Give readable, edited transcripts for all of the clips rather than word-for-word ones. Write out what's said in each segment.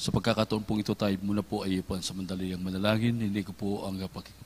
Sa pagkakataon pong ito tayo muna po ay pansamandaliang manalangin. Hindi ko po ang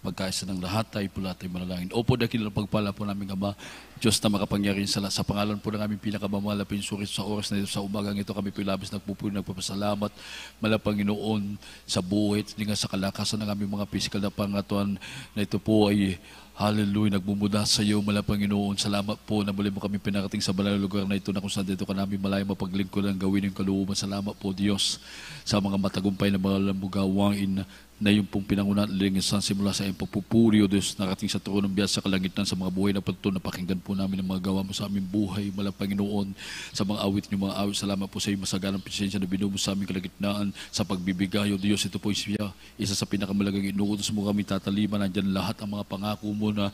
pagkaisa ng lahat. Tayo po lahat ay manalangin. Opo, dahil ang pagpala po namin Ama, Diyos na makapangyarihan sa pangalan po ng aming pinakamamahal na pinsurit sa oras na ito, sa umagang ito, kami po labis nagpupuli, nagpapasalamat, Mahal Panginoon, sa buhay at nga sa kalakasan ng aming mga physical na pangatuan na ito po ay hallelujah, nagbumuda sa iyo, Mahal Panginoon. Salamat po na muli mo kami pinarating sa banal na lugar na ito na kung saan dito ka namin malaya mapaglingkod ang gawin ng kalooban. Salamat po, Diyos, sa mga matagumpay na mga gawain na yung pong pinangunan lingisan simula sa iyong pagpupuri, O Diyos, narating sa trono ng biyaya sa kalangitan sa mga buhay na pagtuto na pakinggan po namin ang mga gawa mo sa aming buhay, Mahal Panginoon, sa mga awit niyo, mga awit. Salamat po sa iyo, masaganang presensya na binumo sa aming kalagitnaan sa pagbibigay, O Diyos. Ito po siya, isa sa pinakamalagang inuutos mo kami tataliman. Nandyan lahat ang mga pangako mo na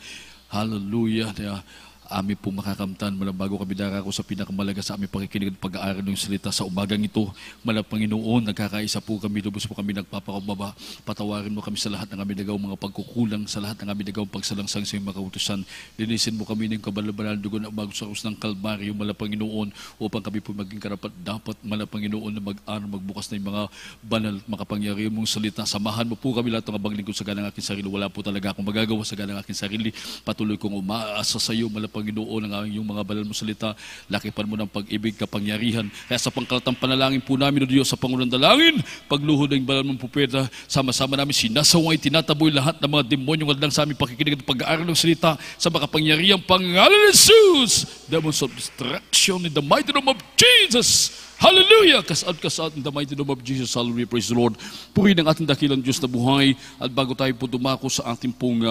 hallelujah, na amin po makakamtan mula bago kami darako sa pinakamalaga sa aming pakikinig at pag-aaral ng salita sa umagang ito. Mahal Panginoon, nagkakaisa po kami, lubos po kami nagpapakumbaba. Patawarin mo kami sa lahat ng aming nagawang mga pagkukulang, sa lahat ng aming nagawang pagsalangsang sa iyong makautusan. Linisin mo kami ng kabal-balan dugo na umagos sa krus ng Kalbaryo, Mahal Panginoon, upang kami po maging karapat-dapat, Mahal Panginoon, na magbukas na yung mga banal makapangyarihan mong salita. Samahan mo po kami lahat ng abang lingkod sa ganang aking sarili. Wala po talaga akong magagawa sa ganang aking sarili. Patuloy kong umaasa sa iyo, Mahal Panginoon, ang iyong mga banal mo salita. Lakipan mo ng pag-ibig, kapangyarihan. Kaya sa pangkalatang panalangin po namin, O Diyos, sa Pangulang Dalangin, pagluhod ng banal mong pupeta, sama-sama namin sinasaway, tinataboy lahat ng mga demonyong adlang sa aming pakikinig at pag-aaral ng salita sa makapangyarihang pangalan ni Jesus. Demons of destruction in the mighty name of Jesus. Hallelujah! Kasad in the mighty name of Jesus. Hallelujah! Praise the Lord. Purihin ang ating dakilang Diyos na buhay. At bago tayo po dumako sa ating pong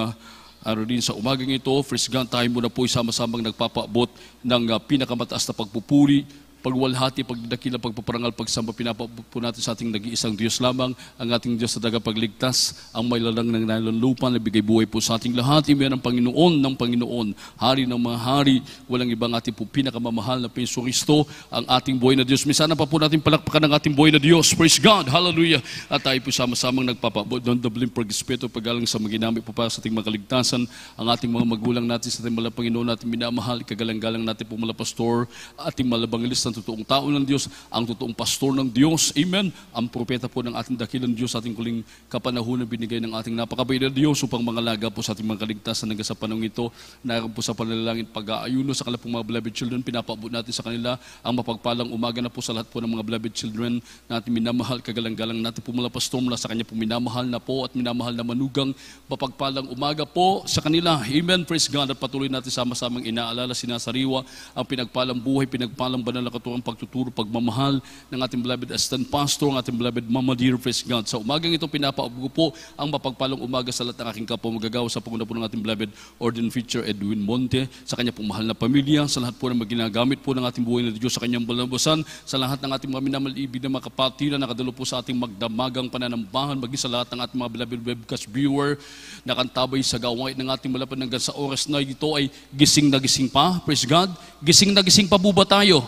araw din sa umagang ito, first God, tayo muna po sama-samang nagpapaabot ng pinakamataas na pagpupuri, pagwalhati, pagdakila, pagpaparangal, pagsamba, pinapaabot po natin sa ating nag-iisang Diyos lamang, ang ating Diyos na tagapagligtas, ang may lalang ng nalanlupan, na bigay buhay po sa ating lahat. Iyan ang Panginoon ng Panginoon, Hari ng mga hari, walang ibang ating po pinakamamahal na Penso Kristo, ang ating buhay na Diyos. Minsan pa po natin palakpakan ng ating buhay na Diyos. Praise God! Hallelujah! At tayo po sama-samang nagpapaabot ng dobleng pag-respeto, paggalang sa maginamit po para sa ating makaligtasan, ang ating mga magulang natin sa ating Mahal Panginoon, natin minamahal, kagalang-galang natin po Mahal Pastor, ating malabangilis ng totoong tao ng Diyos, ang totoong pastor ng Diyos. Amen. Ang propeta po ng ating dakilang Diyos, ating kuling kapanahunan binigay ng ating napakabay na Diyos upang mangalaga po sa ating mga kaligtasan hanggang sa panahon ito. Naroon po sa panalangin pag-aayuno sa kanila pong mga beloved children. Pinapaabot natin sa kanila ang mapagpalang umaga na po sa lahat po ng mga beloved children natin minamahal, kagalang-galang natin po Mahal Pastor, mula sa kanya po minamahal na po at minamahal na manugang, mapagpalang umaga po sa kanila. Amen. Praise God. At patuloy natin sama-samang inaalala, sinasariwa ang pinagpalang buhay, pinagpalang banal na ang pagtuturo, pagmamahal ng ating beloved assistant pastor, ang ating beloved Mama Dear, praise God. Sa umagang ito, pinapaabot po ang mapagpalang umaga sa lahat ng aking kapwa magagawa, sa panguna po ng ating beloved Ordin Feature Edwin Monte, sa kanya pong mahal na pamilya, sa lahat po ng maginagamit po ng ating buhay na Diyos sa kanyang balabasan, sa lahat ng ating mga minamal-ibig na mga kapatid na nakadalo po sa ating magdamagang pananambahan, maging sa lahat ng ating mga beloved webcast viewer na kantabay sa gawain ng ating malapad hanggang sa oras na ito ay gising na gising pa. Praise God. Gising na gising pa po ba tayo?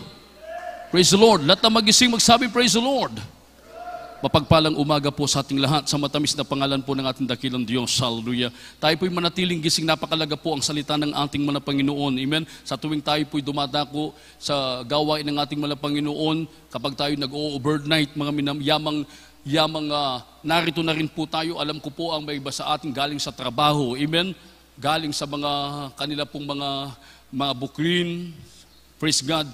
Praise the Lord. Lahat na magising magsabi, praise the Lord. Mapagpalang umaga po sa ating lahat sa matamis na pangalan po ng ating dakilang Diyos. Hallelujah. Tayo po'y manatiling gising. Napakalaga po ang salita ng ating mga Panginoon. Amen. Sa tuwing tayo po'y dumadako sa gawain ng ating mga Panginoon, kapag tayo nag-overnight, mga yamang narito na rin po tayo. Alam ko po ang may iba sa ating galing sa trabaho. Amen. Galing sa mga kanila pong mga bukrin. Praise God.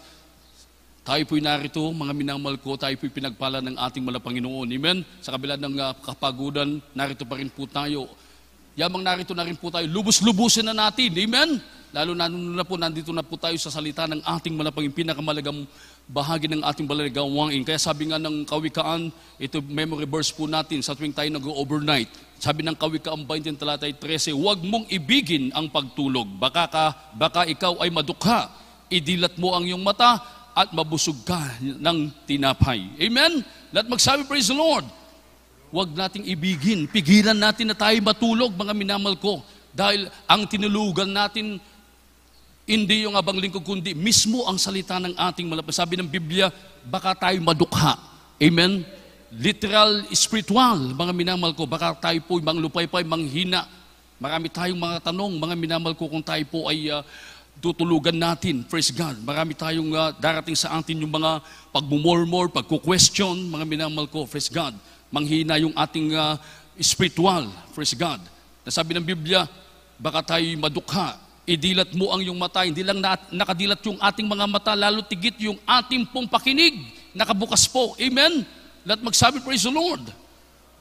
Tayo po'y narito, mga minamahal ko, tayo po'y pinagpala ng ating Mahal Panginoon. Amen? Sa kabila ng kapagudan, narito pa rin po tayo. Yamang narito na rin po tayo, lubos-lubusin na natin. Amen? Lalo na po, nandito na po tayo sa salita ng ating Mahal Panginoon, pinakamalagang bahagi ng ating balagawain. Kaya sabi nga ng Kawikaan, ito memory verse po natin sa tuwing tayo nag-overnight. Sabi ng Kawikaan 20, talatay 13, huwag mong ibigin ang pagtulog. Baka ikaw ay madukha. Idilat mo ang iyong mata at mabusog ka ng tinapay. Amen? Lahat magsabi, praise the Lord. Huwag nating ibigin. Pigilan natin na tayo matulog, mga minamahal ko. Dahil ang tinulugan natin, hindi yung abang lingkod, kundi mismo ang salita ng ating malapit. Sabi ng Biblia, baka tayo madukha. Amen? Literal, spiritual, mga minamahal ko. Baka tayo po manglupay-pay, manghina. Marami tayong mga tanong, mga minamahal ko, kung tayo po ay tutulugan natin. Praise God. Marami tayong darating sa atin yung mga pagmumurmur, pagku-question, mga minamahal ko. Praise God. Manghina yung ating spiritual. Praise God. Nasabi ng Biblia, baka tayo'y madukha. Idilat mo ang iyong mata. Hindi lang nakadilat yung ating mga mata, lalo tigit yung ating pong pakinig. Nakabukas po. Amen? Lahat magsabi, praise the Lord.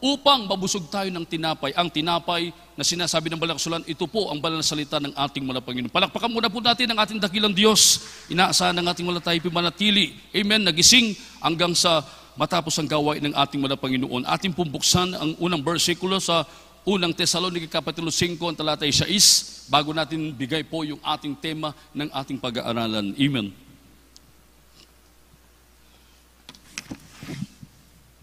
Upang mabusog tayo ng tinapay. Ang tinapay na sinasabi ng Banal na Kasulatan, ito po ang banal na salita ng ating mga Panginoon. Palakpakan muna po natin ang ating dakilang Diyos. Inaasahan ng ating mga tayo pimanatili. Amen. Nagising hanggang sa matapos ang gawain ng ating mga Panginoon. Ating pumbuksan ang unang versikulo sa unang Tesalonica Kapitulo 5, ang talata 6, bago natin bigay po yung ating tema ng ating pag-aaralan. Amen.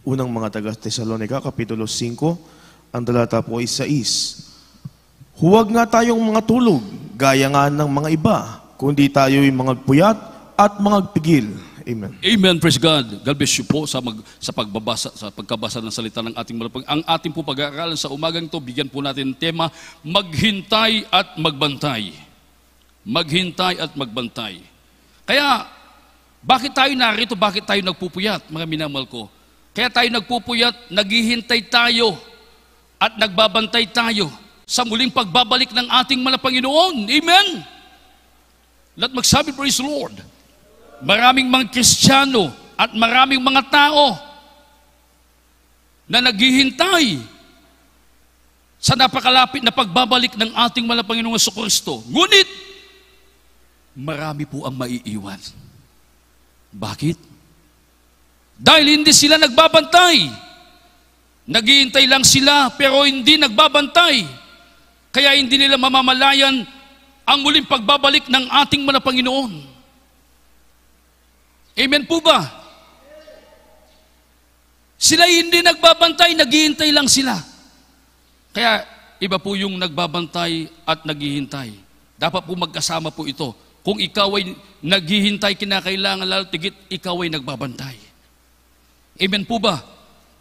Unang mga taga-Tesalonica, Kapitulo 5, ang talata po ay 6. Huwag nga tayong mga tulog, gaya nga ng mga iba, kundi tayo'y mga puyat at mga pigil. Amen. Amen, praise God. God bless you po sa pagbabasa, sa pagkabasa ng salita ng ating malapag. Ang ating po pag-aaralan sa umagang ito, bigyan po natin ng tema, maghintay at magbantay. Maghintay at magbantay. Kaya, bakit tayo narito? Bakit tayo nagpupuyat, mga minamahal ko? Kaya tayo nagpupuyat, naghihintay tayo at nagbabantay tayo sa muling pagbabalik ng ating mga Panginoon. Amen? Lahat magsabi, praise the Lord. Maraming mga Kristiyano at maraming mga tao na naghihintay sa napakalapit na pagbabalik ng ating mga Panginoong Jesucristo. Ngunit, marami po ang maiiwan. Bakit? Dahil hindi sila nagbabantay. Naghihintay lang sila pero hindi nagbabantay. Kaya hindi nila mamamalayan ang muling pagbabalik ng ating mga Panginoon. Amen po ba? Sila hindi nagbabantay, naghihintay lang sila. Kaya iba po yung nagbabantay at naghihintay. Dapat po magkasama po ito. Kung ikaw ay naghihintay, kinakailangan lalo tigit, ikaw ay nagbabantay. Amen po ba?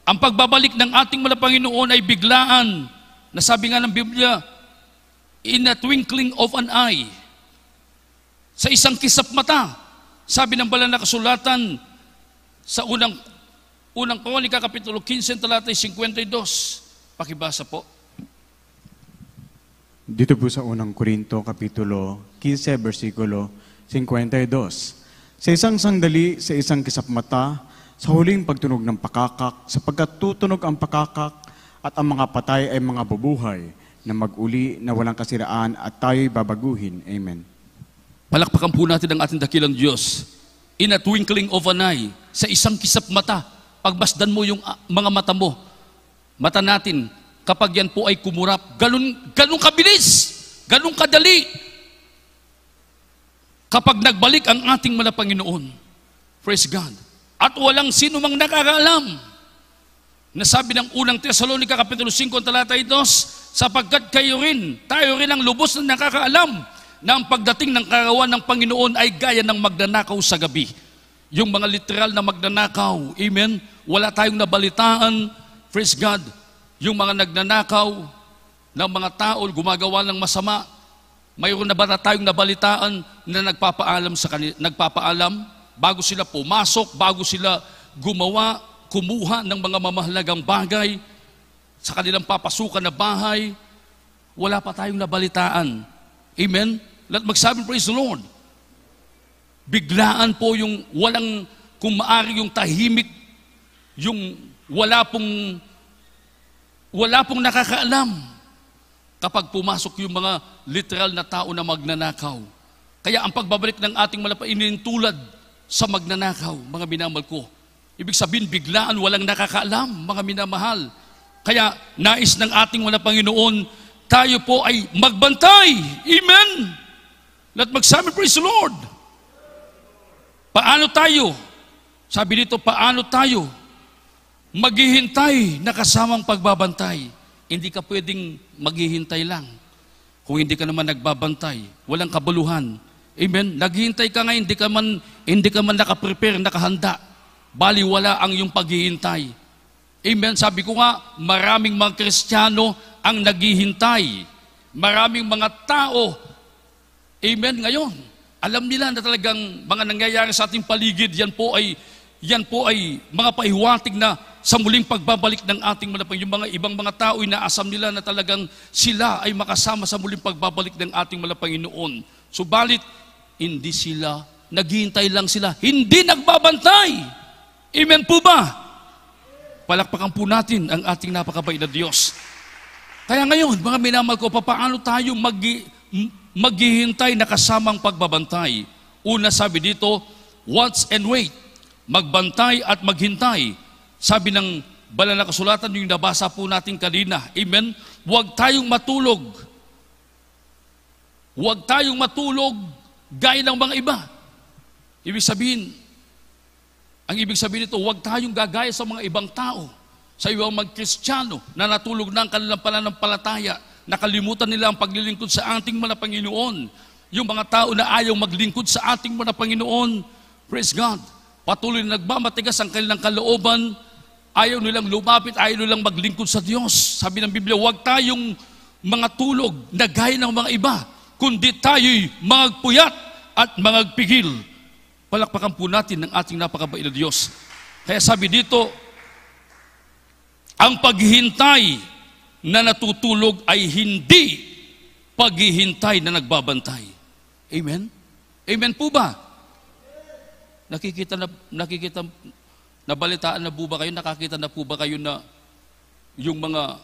Ang pagbabalik ng ating mga Panginoon ay biglaan. Nasabi nga ng Biblia, in a twinkling of an eye. Sa isang kisap mata. Sabi ng Banal na Kasulatan sa unang Kronika, Kapitulo 15, talata 52. Pakibasa po. Dito po sa unang Korinto, Kapitulo 15, versikulo 52. Sa isang sandali, sa isang kisap mata, sa huling pagtunog ng pakakak, sapagkat tutunog ang pakakak at ang mga patay ay mga bubuhay na mag-uli na walang kasiraan at tayo'y babaguhin. Amen. Palakpakan po natin ang ating dakilang Diyos. In a twinkling of an eye, sa isang kisap mata, pagbasdan mo yung mga mata natin, kapag yan po ay kumurap, ganun kabilis, ganun kadali. Kapag nagbalik ang ating mga Panginoon, praise God. At walang sino mang nakakaalam. Nasabi ng unang Tesalonica Kapitulo 5, talata 2, sapagkat tayo rin ang lubos na nakakaalam na ang pagdating ng karawan ng Panginoon ay gaya ng magnanakaw sa gabi. Yung mga literal na magnanakaw, amen? Wala tayong nabalitaan, praise God, yung mga nagnanakaw ng mga tao, gumagawa ng masama, mayroon na ba tayong nabalitaan na nagpapaalam bago sila pumasok, bago sila kumuha ng mga mamahalagang bagay sa kanilang papasukan na bahay, wala pa tayong nabalitaan. Amen? Let magsabi, praise the Lord. Biglaan po yung walang, kung maari yung tahimik, yung wala pong nakakaalam kapag pumasok yung mga literal na tao na magnanakaw. Kaya ang pagbabalik ng ating malapainin tulad sa magnanakaw, mga minamahal ko. Ibig sabihin, biglaan, walang nakakaalam, mga minamahal. Kaya nais ng ating mga Panginoon, tayo po ay magbantay. Amen? Let magsabi, praise the Lord. Paano tayo? Sabi dito, paano tayo maghihintay na kasamang pagbabantay? Hindi ka pwedeng maghihintay lang. Kung hindi ka naman nagbabantay, walang kabuluhan. Amen? Naghihintay ka nga, hindi ka man nakaprepare, nakahanda. Bali, wala ang iyong paghihintay. Amen? Sabi ko nga, maraming mga Kristiyano ang naghihintay. Maraming mga tao Amen. Ngayon, alam nila na talagang mga nangyayari sa ating paligid, yan po ay mga pahiwatig na sa muling pagbabalik ng ating malapang. Yung mga ibang mga tao, inaasam nila na talagang sila ay makasama sa muling pagbabalik ng ating Panginoon. Subalit, hindi sila, naghihintay lang sila, hindi nagbabantay. Amen po ba? Palakpakan po natin ang ating napakabait na Diyos. Kaya ngayon, mga minamahal ko, paano tayo maghihintay na kasamang pagbabantay? Una, sabi dito, watch and wait. Magbantay at maghintay. Sabi ng banal na kasulatan, yung nabasa po natin kanina. Amen? Huwag tayong matulog. Huwag tayong matulog gaya ng mga iba. Ang ibig sabihin nito, huwag tayong gagaya sa mga ibang tao, sa ibang mag-Kristiyano na natulog na ang kanilang pananampalataya, nakalimutan nila ang paglilingkod sa ating mga Panginoon. Yung mga tao na ayaw maglingkod sa ating mga Panginoon, praise God, patuloy na nagmamatigas ang kanilang kalooban, ayaw nilang lumapit, ayaw nilang maglingkod sa Diyos. Sabi ng Biblia, huwag tayong mga tulog na gaya ng mga iba, kundi tayo'y magpuyat at magpigil. Palakpakan po natin ng ating napakabait na Diyos. Kaya sabi dito, ang paghihintay na natutulog ay hindi paghihintay na nagbabantay. Amen? Amen po ba? Nabalitaan na po ba kayo, nakakita na po ba kayo na yung mga,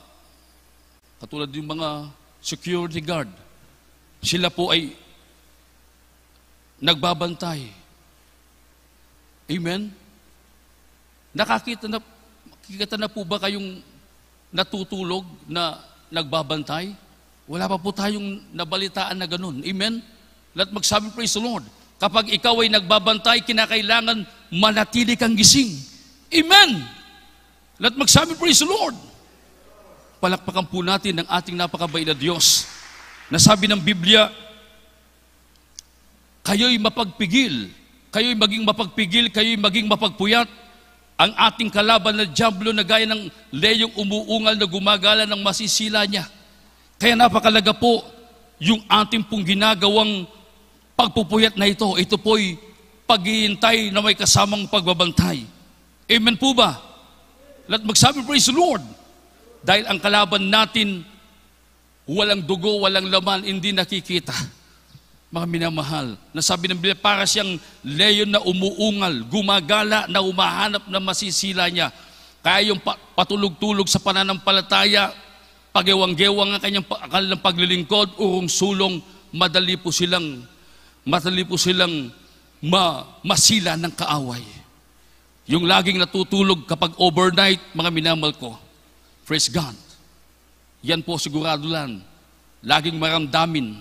katulad yung mga security guard, sila po ay nagbabantay. Amen? Nakakita na po ba kayong natutulog na nagbabantay? Wala pa po tayong nabalitaan na ganun. Amen? Let magsabi, praise the Lord. Kapag ikaw ay nagbabantay, kinakailangan manatili kang gising. Amen! Let magsabi, praise the Lord. Palakpakan po natin ang ating napakabait na Diyos. Nasabi ng Biblia, kayo'y mapagpigil, kayo'y maging mapagpigil, kayo'y maging mapagpuyat. Ang ating kalaban na dyablo na gaya ng leyong umuungal na gumagala ng masisila niya. Kaya napakalaga po yung ating pong ginagawang pagpupuyat na ito. Ito po'y paghihintay na may kasamang pagbabantay. Amen po ba? Let magsabi, praise the Lord. Dahil ang kalaban natin, walang dugo, walang laman, hindi nakikita. Mga minamahal, nasabi ng Biblia, para siyang leyon na umuungal, gumagala na umahanap na masisila niya. Kaya yung patulog-tulog sa pananampalataya, pagewang-gewang ang kanilang paglilingkod, urong sulong, madali po silang masila ng kaaway. Yung laging natutulog kapag overnight, mga minamahal ko, praise God, yan po sigurado lang, laging maramdamin,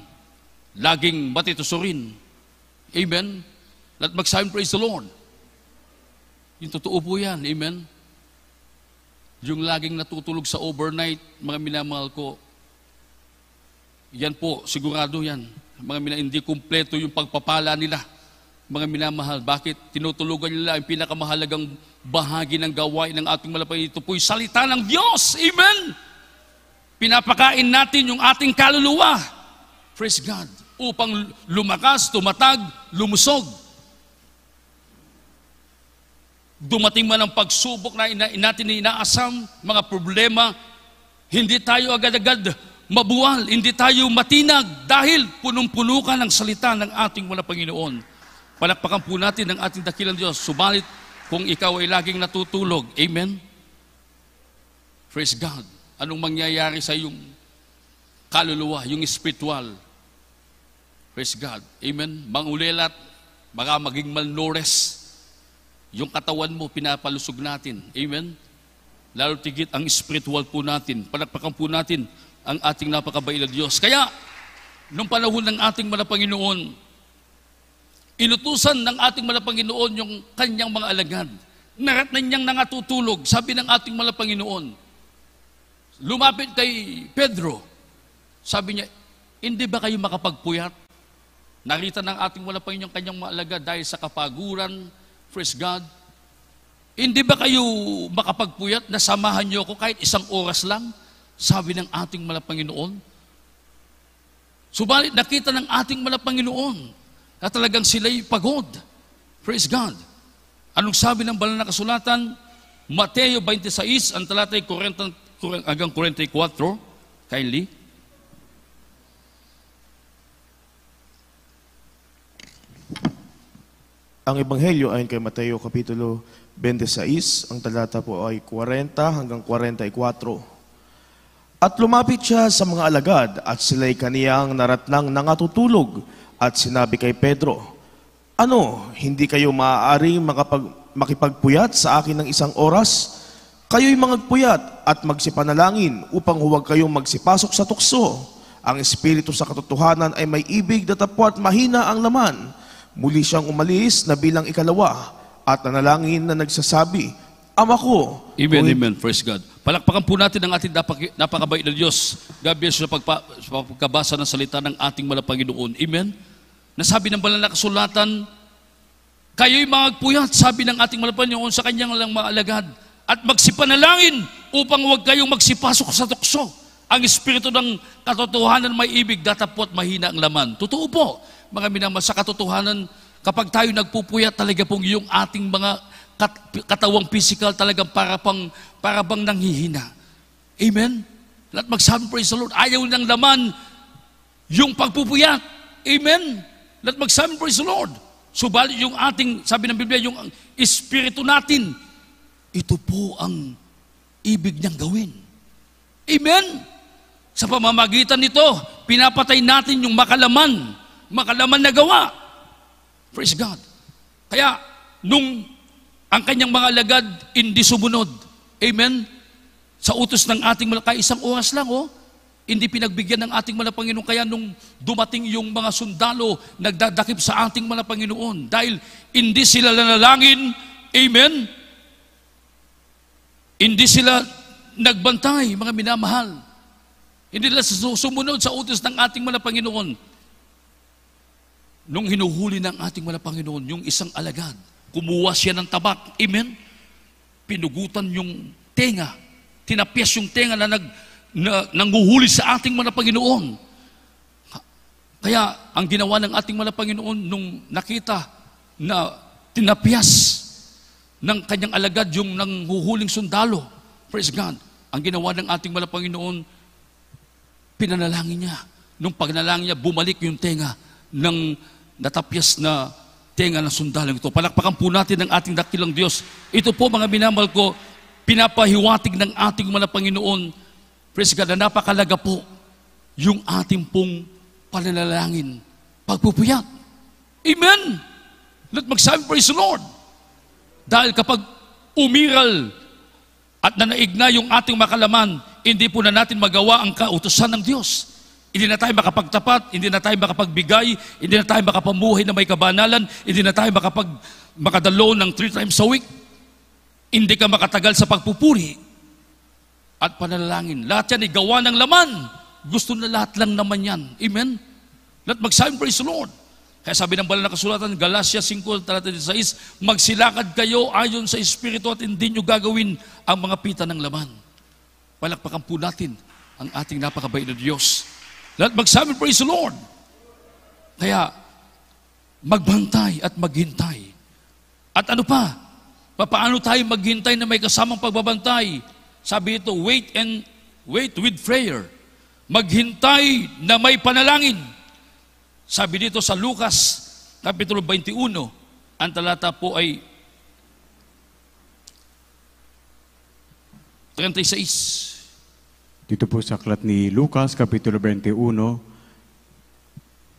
laging matitusurin. Amen? Let magsabi, praise the Lord. Yung totoo po yan. Amen? Yung laging natutulog sa overnight, mga minamahal ko, yan po, sigurado yan. Hindi kumpleto yung pagpapala nila. Mga minamahal, bakit tinutulugan nila ang pinakamahalagang bahagi ng gawain ng ating malapay? Ito po'y salita ng Diyos. Amen? Pinapakain natin yung ating kaluluwa. Praise God. Upang lumakas, tumatag, lumusog. Dumating man ang pagsubok na natin inaasam, mga problema, hindi tayo agad-agad mabuwal, hindi tayo matinag dahil punong-puno ka ng salita ng ating wala Panginoon. Palakpakan po natin ang ating dakilang Diyos. Subalit kung ikaw ay laging natutulog, amen? Praise God. Anong mangyayari sa iyong kaluluwa, yung spiritual? Praise God. Amen. Mangulilat, baka maging malnourished. Yung katawan mo, pinapalusog natin. Amen. Lalo tigit ang spiritual po natin. Palakpakan po natin ang ating napakabait na Diyos. Kaya, nung panahon ng ating mga Panginoon, inutusan ng ating mga Panginoon yung kanyang mga alagad. Naratnan niyang nangatutulog. Sabi ng ating mga Panginoon, lumapit kay Pedro. Sabi niya, hindi ba kayo makapagpuyat? Nakita ng ating wala Panginoon kanyang maalaga dahil sa kapaguran, praise God. Hindi ba kayo makapagpuyat na samahan niyo ako kahit 1 oras lang? Sabi ng ating Panginoon. Subalit nakita ng ating mga Panginoon na talagang sila'y pagod. Praise God. Anong sabi ng banal na kasulatan? Mateo 26, ang talatay 40 hanggang 44. Kindly. Ang Ebanghelyo ayon kay Mateo Kapitulo 26, ang talata po ay 40 hanggang 44. At lumapit siya sa mga alagad at sila'y kaniyang naratnang nangatutulog at sinabi kay Pedro, "Ano, hindi kayo maaaring makipagpuyat sa akin ng isang oras? Kayo'y mangagpuyat at magsipanalangin upang huwag kayong magsipasok sa tukso. Ang espiritu sa katotohanan ay may ibig na tapwat mahina ang laman." Muli siyang umalis na bilang ikalawa at nanalangin na nagsasabi, "Ama ko." Amen, amen. Praise God. Palakpakan po natin ang ating napakabait na Diyos. God bless you sa pagkabasa ng salita ng ating mga Panginoon. Amen. Nasabi ng banal na kasulatan, kayo'y magpuyat, sabi ng ating mga Panginoon sa kanyang lang mga alagad, at magsipanalangin upang huwag kayong magsipasok sa tukso. Ang espiritu ng katotohanan may ibig, datapot mahina ang laman. Totoo po, mga minamahal, sa katotohanan, kapag tayo nagpupuyat, talaga pong yung ating mga katawang physical talagang para bang nanghihina. Amen? Lahat magsabi, praise the Lord, ayaw ng laman yung pagpupuyat. Amen? Lahat magsabi, praise the Lord. Subalit yung ating, sabi ng Biblia, yung espiritu natin, ito po ang ibig niyang gawin. Amen? Sa pamamagitan nito, pinapatay natin yung makalaman na gawa. Praise God. Kaya, nung ang kanyang mga alagad hindi sumunod, amen, sa utos ng ating mga, isang oras lang, hindi pinagbigyan ng ating mga Panginoon. Kaya nung dumating yung mga sundalo, nagdadakip sa ating mga Panginoon. Dahil hindi sila nanalangin, amen, hindi sila nagbantay, mga minamahal. Hindi nila sumunod sa utos ng ating mga Panginoon. Nung hinuhuli ng ating mga Panginoon, yung isang alagad, kumuha siya ng tabak, amen, pinugutan yung tenga, tinapyas yung tenga na nanghuhuli sa ating mga Panginoon. Kaya, ang ginawa ng ating mga Panginoon, nung nakita na tinapyas ng kanyang alagad yung nanghuhuling sundalo, praise God, ang ginawa ng ating mga Panginoon, pinanalangin niya. Nung pagnalangin niya, bumalik yung tenga ng natapyas na tenga ng sundalo ito. Palakpakan po natin ang ating dakilang Diyos. Ito po, mga minamahal ko, pinapahiwatig ng ating mga Panginoon, praise God, na napakalaga po yung ating pong pananalangin, pagpupuyat. Amen! Let magsabi, praise the Lord. Dahil kapag umiral at nanaig na yung ating makalaman, hindi po na natin magawa ang kautusan ng Diyos. Hindi na tayo makapagtapat, hindi na tayo makapagbigay, hindi na tayo makapamuhay na may kabanalan, hindi na tayo makadalo ng 3 times a week. Hindi ka makatagal sa pagpupuri at panalangin. Lahat yan ay gawa ng laman. Gusto na lahat lang naman yan. Amen? Lahat magsabi, praise the Lord. Kaya sabi ng banal na kasulatan, Galatia 5:16, magsilakad kayo ayon sa Espiritu at hindi nyo gagawin ang mga pita ng laman. Palakpakan po natin ang ating napakabait na Diyos. Lahat magsabi, praise the Lord. Kaya, magbantay at maghintay. At ano pa? Paano tayo maghintay na may kasamang pagbabantay? Sabi ito, wait with prayer. Maghintay na may panalangin. Sabi dito sa Lucas, Kapitulo 21, ang talata po ay 36. Dito po sa aklat ni Lucas, Kapitulo 21,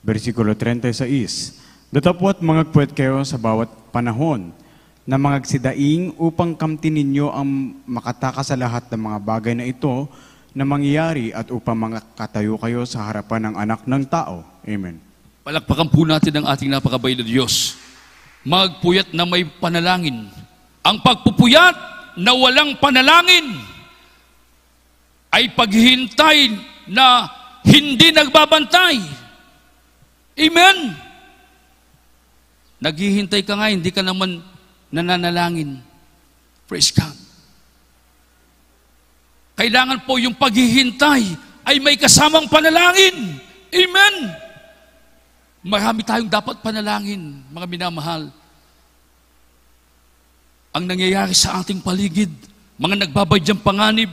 versikulo 36. Datapwat mangagpuet kayo sa bawat panahon na mangagsidaing upang kamtin ninyo ang makatakas sa lahat ng mga bagay na ito na mangyayari at upang makatayo kayo sa harapan ng anak ng tao. Amen. Palakpakan po natin ang ating napakabait na Diyos. Magpuyat na may panalangin. Ang pagpupuyat na walang panalangin ay paghihintay na hindi nagbabantay. Amen? Naghihintay ka nga, hindi ka naman nananalangin. Praise God. Kailangan po yung paghihintay ay may kasamang panalangin. Amen! Marami tayong dapat panalangin, mga minamahal. Ang nangyayari sa ating paligid, mga nagbabadyang panganib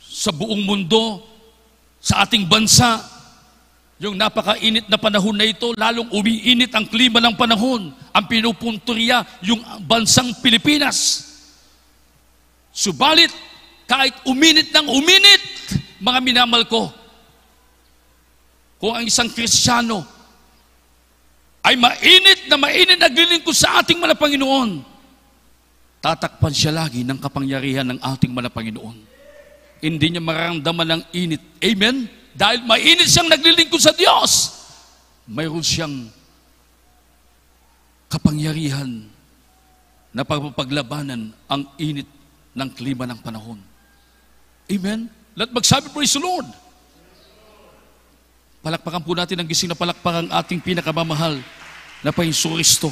sa buong mundo, sa ating bansa, yung napakainit na panahon na ito, lalong umiinit ang klima ng panahon, ang pinupunturya yung bansang Pilipinas. Subalit, kahit uminit ng uminit, mga minamahal ko, kung ang isang Kristiyano ay mainit na naglilingkod sa ating mga Panginoon, tatakpan siya lagi ng kapangyarihan ng ating mga Panginoon. Hindi niya mararamdaman ng init. Amen? Dahil mainit siyang naglilingkod sa Diyos, mayroon siyang kapangyarihan na pagpapaglabanan ang init ng klima ng panahon. Amen? Let magsabi, praise the Lord. Palakpakan po natin ang gising na palakpakan ang ating pinakamamahal na Panginoong Kristo.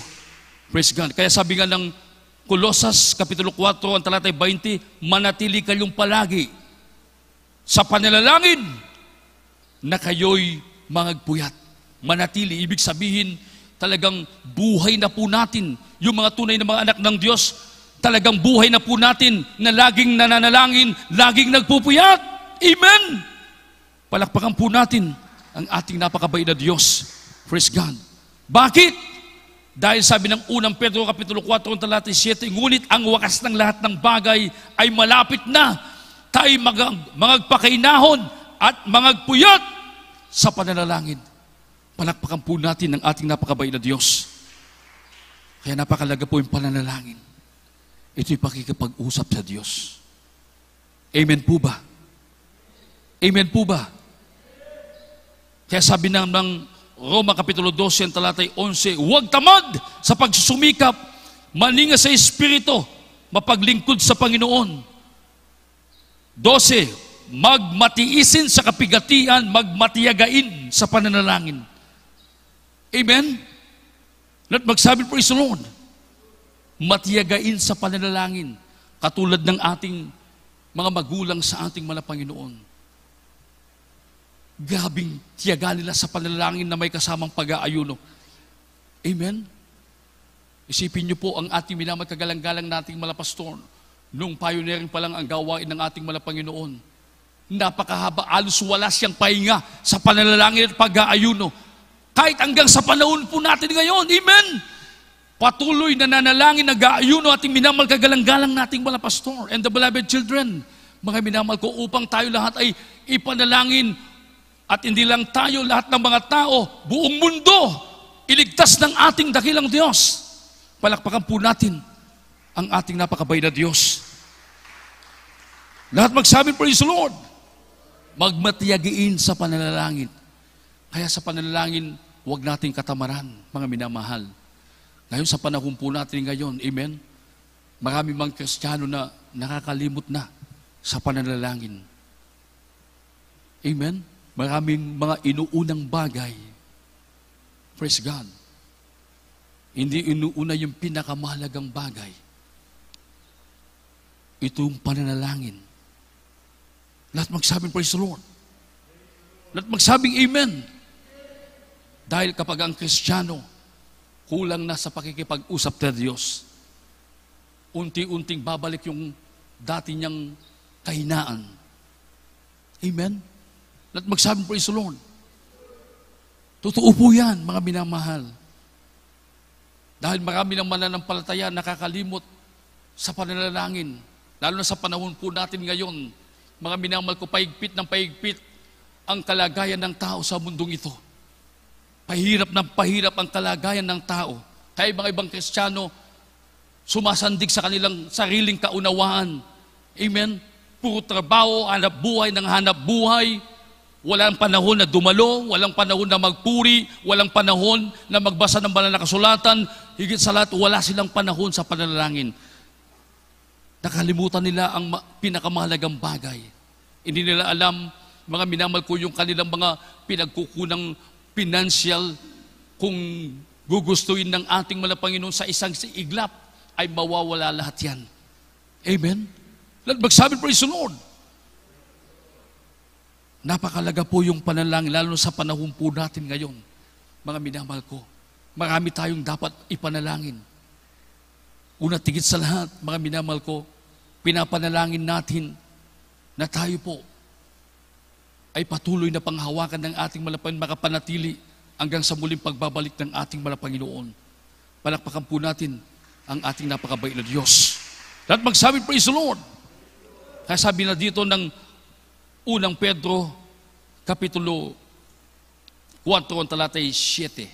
Praise God. Kaya sabi nga ng Kolosas, Kapitulo 4, ang talatay 20, manatili kayong palagi sa panalangin na kayo'y mangagpuyat. Manatili, ibig sabihin, talagang buhay na po natin. Yung mga tunay na mga anak ng Diyos, talagang buhay na po natin na laging nananalangin, laging nagpupuyat. Amen! Palakpakan po natin ang ating napakabait na Diyos. Praise God. Bakit? Dahil sabi ng unang Pedro, Kapitulo 4, talatay 7, ngunit ang wakas ng lahat ng bagay ay malapit na. Tayo mangagpakainahon at mangagpuyat sa pananalangin. Palakpakan po natin ang ating napakabait na Diyos. Kaya napakalaga po yung pananalangin. Ito'y pakikipag-usap sa Diyos. Amen po ba? Amen po ba? Kaya sabi ng Roma Kapitulo 12, talatay 11, huwag tamad sa pagsusumikap, maninga sa Espiritu, mapaglingkod sa Panginoon. 12, magmatiisin sa kapigatian, magmatiyagain sa pananalangin. Amen? Let magsabi, praise the Lord. Matiyagain sa pananalangin, katulad ng ating mga magulang sa ating mga Panginoon. Grabing tiyaga nila sa panalangin na may kasamang pag-aayuno. Amen? Isipin niyo po ang ating minamagkagalang-galang nating mga pastor. Nung pioneering pa lang ang gawain ng ating mga Panginoon. Napakahaba, alos wala siyang pahinga sa panalangin at pag-aayuno. Kahit hanggang sa panahon po natin ngayon. Amen? Patuloy na nanalangin, nag-aayuno ating minamagkagalang-galang nating mga pastor. And the beloved children, mga minamahal ko, upang tayo lahat ay ipanalangin. At hindi lang tayo, lahat ng mga tao, buong mundo, iligtas ng ating dakilang Diyos. Palakpakan po natin ang ating napakabait na Diyos. Lahat magsabi, praise the Lord. Magmatiyagiin sa pananalangin. Kaya sa pananalangin, huwag nating katamaran, mga minamahal. Ngayon sa panahon po natin ngayon, amen, marami mga Kristiyano na nakakalimot na sa pananalangin. Amen? Maraming mga inuunang bagay. Praise God. Hindi inuuna yung pinakamahalagang bagay. Itong pananalangin. Lahat magsabing praise the Lord. Lahat magsabing amen. Dahil kapag ang Kristiyano kulang na sa pakikipag-usap sa Diyos, unti-unting babalik yung dati niyang kahinaan. Amen? At magsabi, praise the Lord. Totoo po yan, mga minamahal. Dahil marami ng mananampalataya nakakalimot sa pananalangin. Lalo na sa panahon po natin ngayon, mga minamahal ko, paigpit ng paigpit ang kalagayan ng tao sa mundong ito. Pahirap ng pahirap ang kalagayan ng tao. Kaya mga ibang Kristiyano, sumasandig sa kanilang sariling kaunawaan. Amen? Puro trabaho, hanap buhay ng hanap buhay. Walang panahon na dumalo, walang panahon na magpuri, walang panahon na magbasa ng banal na kasulatan. Higit sa lahat, wala silang panahon sa pananalangin. Nakalimutan nila ang pinakamahalagang bagay. Hindi nila alam, mga minamahal ko, yung kanilang mga pinagkukunang financial, kung gugustuhin ng ating mga Panginoon sa isang iglap, ay mawawala lahat yan. Amen? Let magsabi, praise the Lord. napakalaga po yung panalangin, lalo sa panahon po natin ngayon. Mga minamahal ko, marami tayong dapat ipanalangin. Una, tigit sa lahat, mga minamahal ko, pinapanalangin natin na tayo po ay patuloy na panghawakan ng ating malapanginoon, makapanatili hanggang sa muling pagbabalik ng ating malapanginoon. Palakpakan po natin ang ating napakabait na Diyos. At magsabi, praise the Lord. Kaya sabi na dito ng unang Pedro, Kapitulo 4, ang talata 7.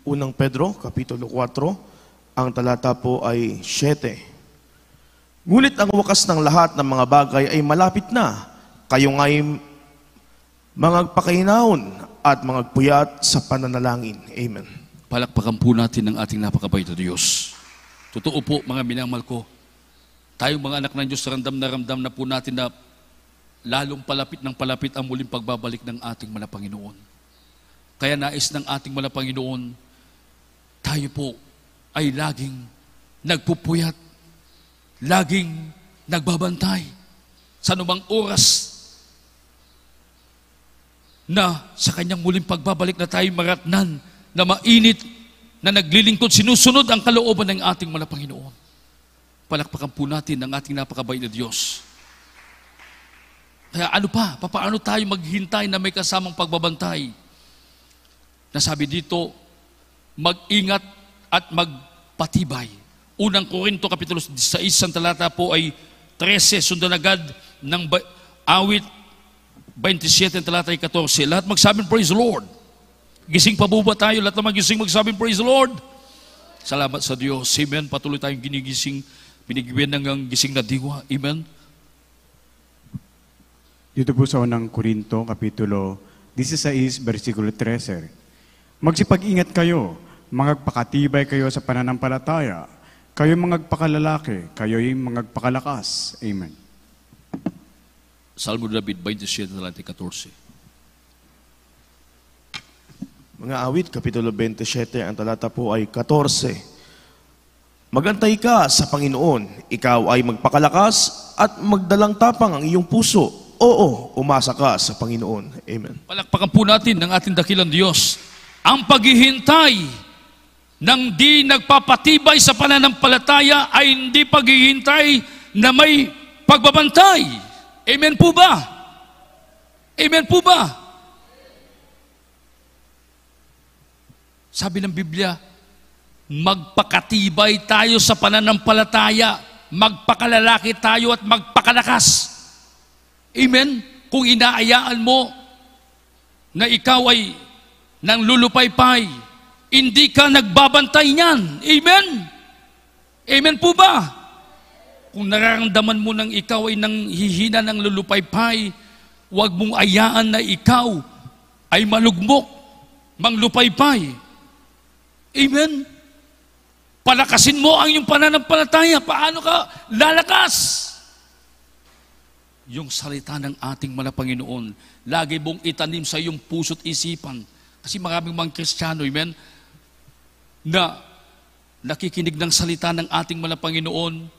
Unang Pedro, Kapitulo 4, ang talata po ay 7. Ngunit ang wakas ng lahat ng mga bagay ay malapit na. Kayo nga'y mangagpakainaon at mangagpuyat sa pananalangin. Amen. Palakpakan po natin ang ating napakabait na Diyos. Totoo po, mga minamahal ko, tayong mga anak ng Diyos, ramdam na po natin na lalong palapit ng palapit ang muling pagbabalik ng ating malapanginoon. Kaya nais ng ating malapanginoon, tayo po ay laging nagpupuyat, laging nagbabantay sa anumang oras na sa kanyang muling pagbabalik na tayo maratnan na mainit na naglilingkod, sinusunod ang kalooban ng ating malapanginoon. Palakpakan po natin ang ating napakabait na Diyos. Kaya ano pa? Paano tayo maghintay na may kasamang pagbabantay? Nasabi dito, mag-ingat at magpatibay. Unang Korinto, Kapitulo 16, ang talata po ay 13, sundan agad ng awit 27, ang talata ay 14. Lahat magsabing, praise the Lord. Gising pa ba tayo? Lahat naman gising magsabing, praise the Lord. Salamat sa Diyos. Amen. Patuloy tayong ginigising, binigyan ng gising na diwa. Amen. Dito po sa unang Korinto, Kapitulo 16, versikulo 13. Magsipag-ingat kayo, magpakatibay kayo sa pananampalataya, kayo magpakalalaki, kayo'y magpakalakas. Amen. Salmo de David 27, talata 14. Mga awit, Kapitulo 27, ang talata po ay 14. Magantay ka sa Panginoon, ikaw ay magpakalakas at magdalang tapang ang iyong puso. Oo, umasa ka sa Panginoon. Amen. Palakpakan po natin ng ating dakilang Diyos. Ang paghihintay ng di nagpapatibay sa pananampalataya ay hindi paghihintay na may pagbabantay. Amen po ba? Amen po ba? Sabi ng Biblia, magpakatibay tayo sa pananampalataya, magpakalalaki tayo at magpakalakas. Amen? Kung inaayaan mo na ikaw ay nang lulupaypay, hindi ka nagbabantay niyan. Amen? Amen po ba? Kung nararamdaman mo nang ikaw ay nang hihina ng lulupaypay, huwag mong ayaan na ikaw ay malugmok, manglupaypay. Amen? Palakasin mo ang iyong pananampalataya. Paano ka lalakas? Yung salita ng ating malapanginoon, lagi mong itanim sa iyong puso't isipan. Kasi maraming mga Kristiyano, amen, na nakikinig ng salita ng ating malapanginoon,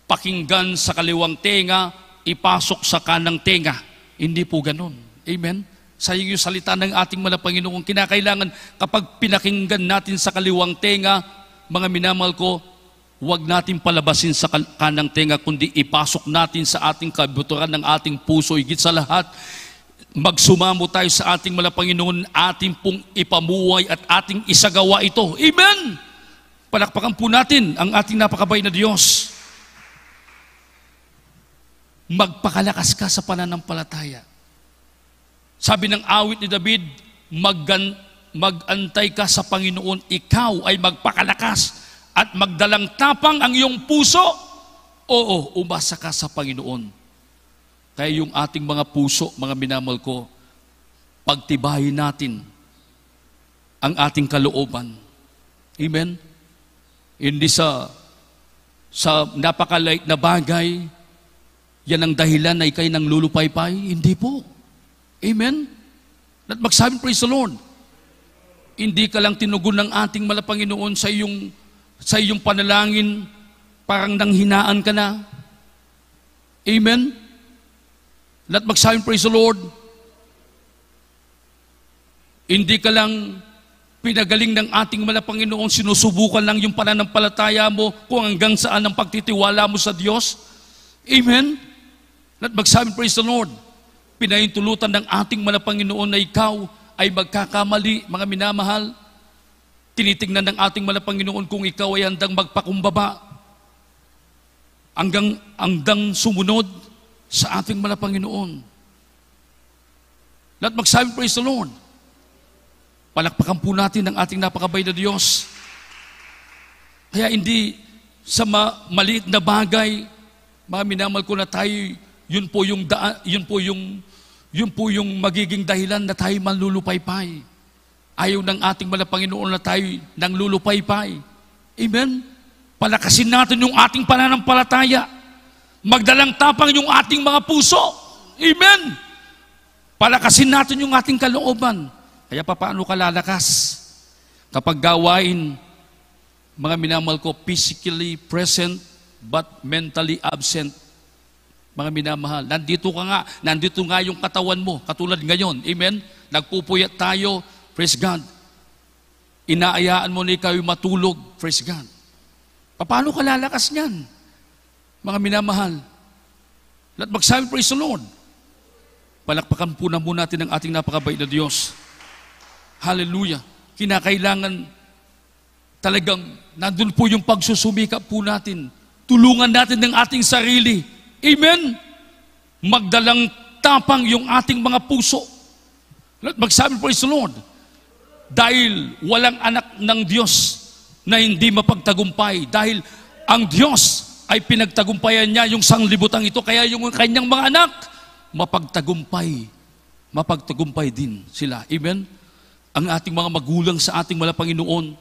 pakinggan sa kaliwang tenga, ipasok sa kanang tenga. Hindi po ganun. Amen? Sayang yung salita ng ating malapanginoon. Kinakailangan kapag pinakinggan natin sa kaliwang tenga, mga minamahal ko, huwag natin palabasin sa kanang tenga, kundi ipasok natin sa ating kabuturan ng ating puso. Higit sa lahat, magsumamo tayo sa ating malapanginoon, ating pong ipamuhay at ating isagawa ito. Amen! Palakpakan po natin ang ating napakabait na Diyos. Magpakalakas ka sa pananampalataya. Sabi ng awit ni David, mag-antay ka sa Panginoon, ikaw ay magpakalakas at magdalang tapang ang iyong puso. Oo, umasa ka sa Panginoon. Kaya yung ating mga puso, mga minamahal ko, pagtibayin natin ang ating kalooban. Amen? Hindi sa napakaliit na bagay, yan ang dahilan na ikay nang lulupaypay. Hindi po. Amen? At magsabi, praise the Lord. Hindi ka lang tinugon ng ating malapanginoon sa iyong sa iyong panalangin, parang nanghinaan ka na. Amen? Lahat magsabing, praise the Lord. Hindi ka lang pinagaling ng ating mahal na Panginoon, sinusubukan lang yung pananampalataya mo kung hanggang saan ang pagtitiwala mo sa Diyos. Amen? Lahat magsabing, praise the Lord. Pinahintulutan ng ating mahal na Panginoon na ikaw ay magkakamali, mga minamahal. Tinitingnan ng ating mahal na Panginoon kung ikaw ay handang magpakumbaba hanggang sumunod sa ating mahal na Panginoon. Lahat magsabing, praise the Lord. Palakpakan po natin ang ating napakabay na Diyos. Kaya hindi sa maliit na bagay, mga minamahal ko na tayo, yun po yung magiging dahilan na tayo manlulupaypay. Ayaw ng ating mahal na Panginoon na tayo nang lulupaypay. Amen? Palakasin natin yung ating pananampalataya. Magdalang tapang yung ating mga puso. Amen? Palakasin natin yung ating kalooban. Kaya paano ka lalakas? Kapag gawain, mga minamahal ko, physically present but mentally absent. Mga minamahal, nandito nga yung katawan mo, katulad ngayon. Amen? Nagpupuyat tayo, praise God. Inaayaan mo na ikaw matulog, praise God. Paano ka lalakas niyan? Mga minamahal, lahat magsabi, praise the Lord. Palakpakan po na muna natin ang ating napakabait na Diyos. Hallelujah. Kinakailangan talagang nandun po yung pagsusumikap po natin. Tulungan natin ng ating sarili. Amen? Magdalang tapang yung ating mga puso. Magsabi, praise the Lord. Dahil walang anak ng Diyos na hindi mapagtagumpay. Dahil ang Diyos ay pinagtagumpayan niya yung sanglibutang ito. Kaya yung kanyang mga anak, mapagtagumpay din sila. Amen? Ang ating mga magulang sa ating mahal na Panginoon,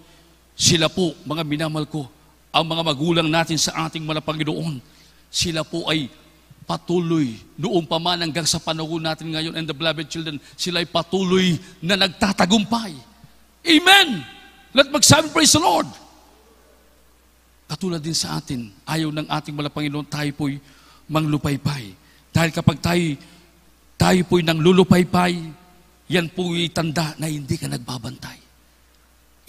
sila po, mga minamahal ko, ang mga magulang natin sa ating mahal na Panginoon, sila po ay patuloy, noong pa man hanggang sa panahon natin ngayon, and the beloved children, sila ay patuloy na nagtatagumpay. Amen! Let magsabi, praise the Lord! Katulad din sa atin, ayaw ng ating mahal na Panginoon, tayo po'y manglupaypay. Dahil kapag tayo po'y nanglulupaypay, yan po'y tanda na hindi ka nagbabantay.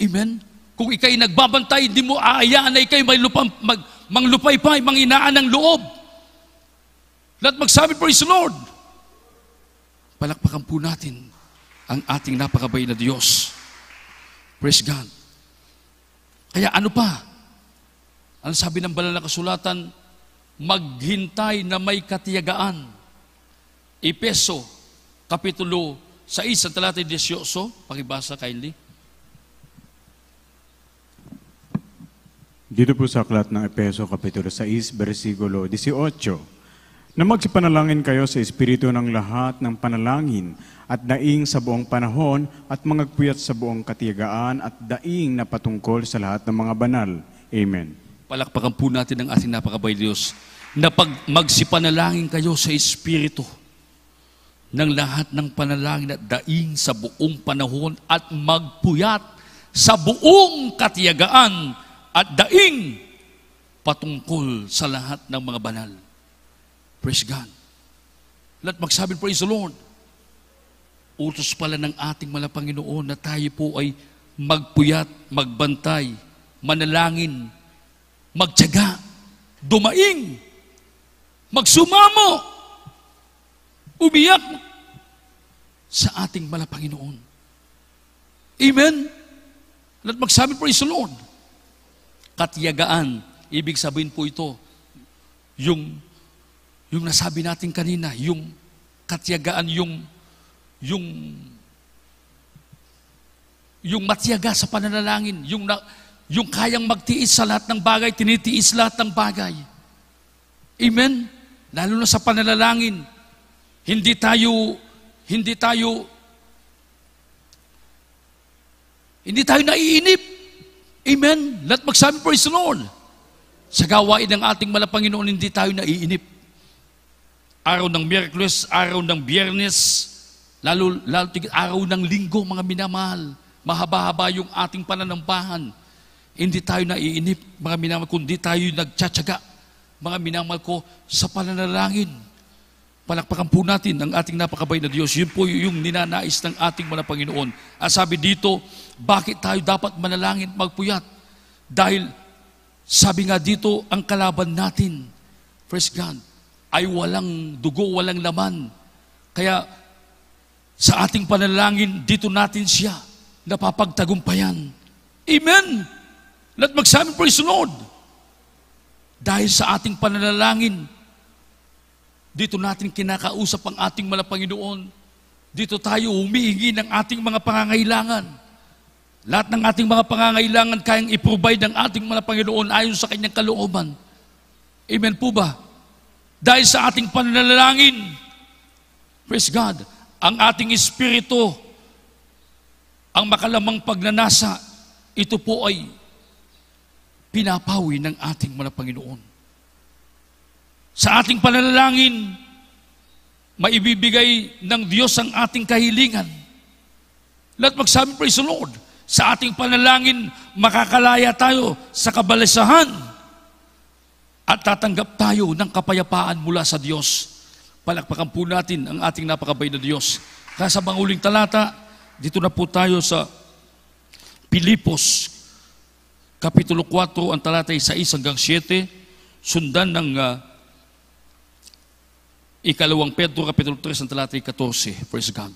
Amen? Kung ikaw'y nagbabantay, hindi mo aayaan na ikaw'y manglupaypay, manghinaan ng loob. Lahat magsabi, praise the Lord. Palakpakan po natin ang ating napakabay na Diyos. Praise God. Kaya ano pa? Ang sabi ng banal na kasulatan, maghintay na may katiyagaan. Efeso, kapitulo 6, sa talata 18, pakibasa kindly. Dito po sa aklat ng Efeso, kapitulo 6, versikulo 18, na magsipanalangin kayo sa Espiritu ng lahat ng panalangin at daing sa buong panahon at mangagpuyat sa buong katiyagaan at daing na patungkol sa lahat ng mga banal. Amen. Palakpakan po natin ang ating napakabay Diyos na pag magsipanalangin kayo sa Espiritu ng lahat ng panalangin at daing sa buong panahon at magpuyat sa buong katiyagaan at daing patungkol sa lahat ng mga banal. Praise God. Lahat magsabi, praise the Lord. Utos pala ng ating mahal na Panginoon na tayo po ay magpuyat, magbantay, manalangin, magtiyaga, dumaing, magsumamo, umiyak sa ating mahal na Panginoon. Amen? Lahat magsabi, praise the Lord. Katiyagaan, ibig sabihin po ito, yung nasabi natin kanina, yung katiyagaan, yung matiyaga sa pananalangin, yung kayang magtiis sa lahat ng bagay, tinitiis lahat ng bagay. Amen? Lalo na sa pananalangin, hindi tayo naiinip. Amen? Let magsabi, praise the Lord. Sa gawain ng ating mahal na Panginoon, hindi tayo naiinip. Araw ng Miyerkules, araw ng Biyernes, lalo araw ng Linggo, mga minamahal. Mahaba-haba yung ating pananampahan. Hindi tayo naiinip, mga minamahal ko, hindi tayo nagtsatsaga, mga minamahal ko, sa pananalangin. Palakpakan po natin ang ating napakabay na Diyos. Yun po yung ninanais ng ating mga Panginoon. At sabi dito, bakit tayo dapat manalangin, magpuyat? Dahil, sabi nga dito, ang kalaban natin, praise God, ay walang dugo, walang laman. Kaya, sa ating panalangin, dito natin siya napapagtagumpayan. Amen! Let magsabi, praise the Lord. Dahil sa ating pananalangin, dito natin kinakausap ang ating mga Panginoon. Dito tayo humihingi ng ating mga pangangailangan. Lahat ng ating mga pangangailangan kayang i-provide ng ating mga Panginoon ayon sa kanyang kalooban. Amen po ba? Dahil sa ating pananalangin, praise God, ang ating espiritu, ang makalamang pagnanasa, ito po ay pinapawi ng ating mga Panginoon. Sa ating pananalangin, maibibigay ng Diyos ang ating kahilingan. Lahat magsabi, praise the Lord. Sa ating panalangin, makakalaya tayo sa kabalisahan at tatanggap tayo ng kapayapaan mula sa Diyos. Palakpakan po natin ang ating napakabay na Diyos. Kaya sa panguling talata, dito na po tayo sa Pilipos, Kapitulo 4, ang talata 6 hanggang 7, sundan ng Ikalawang Pedro, Kapitulo 3, ang talata 14. Praise God.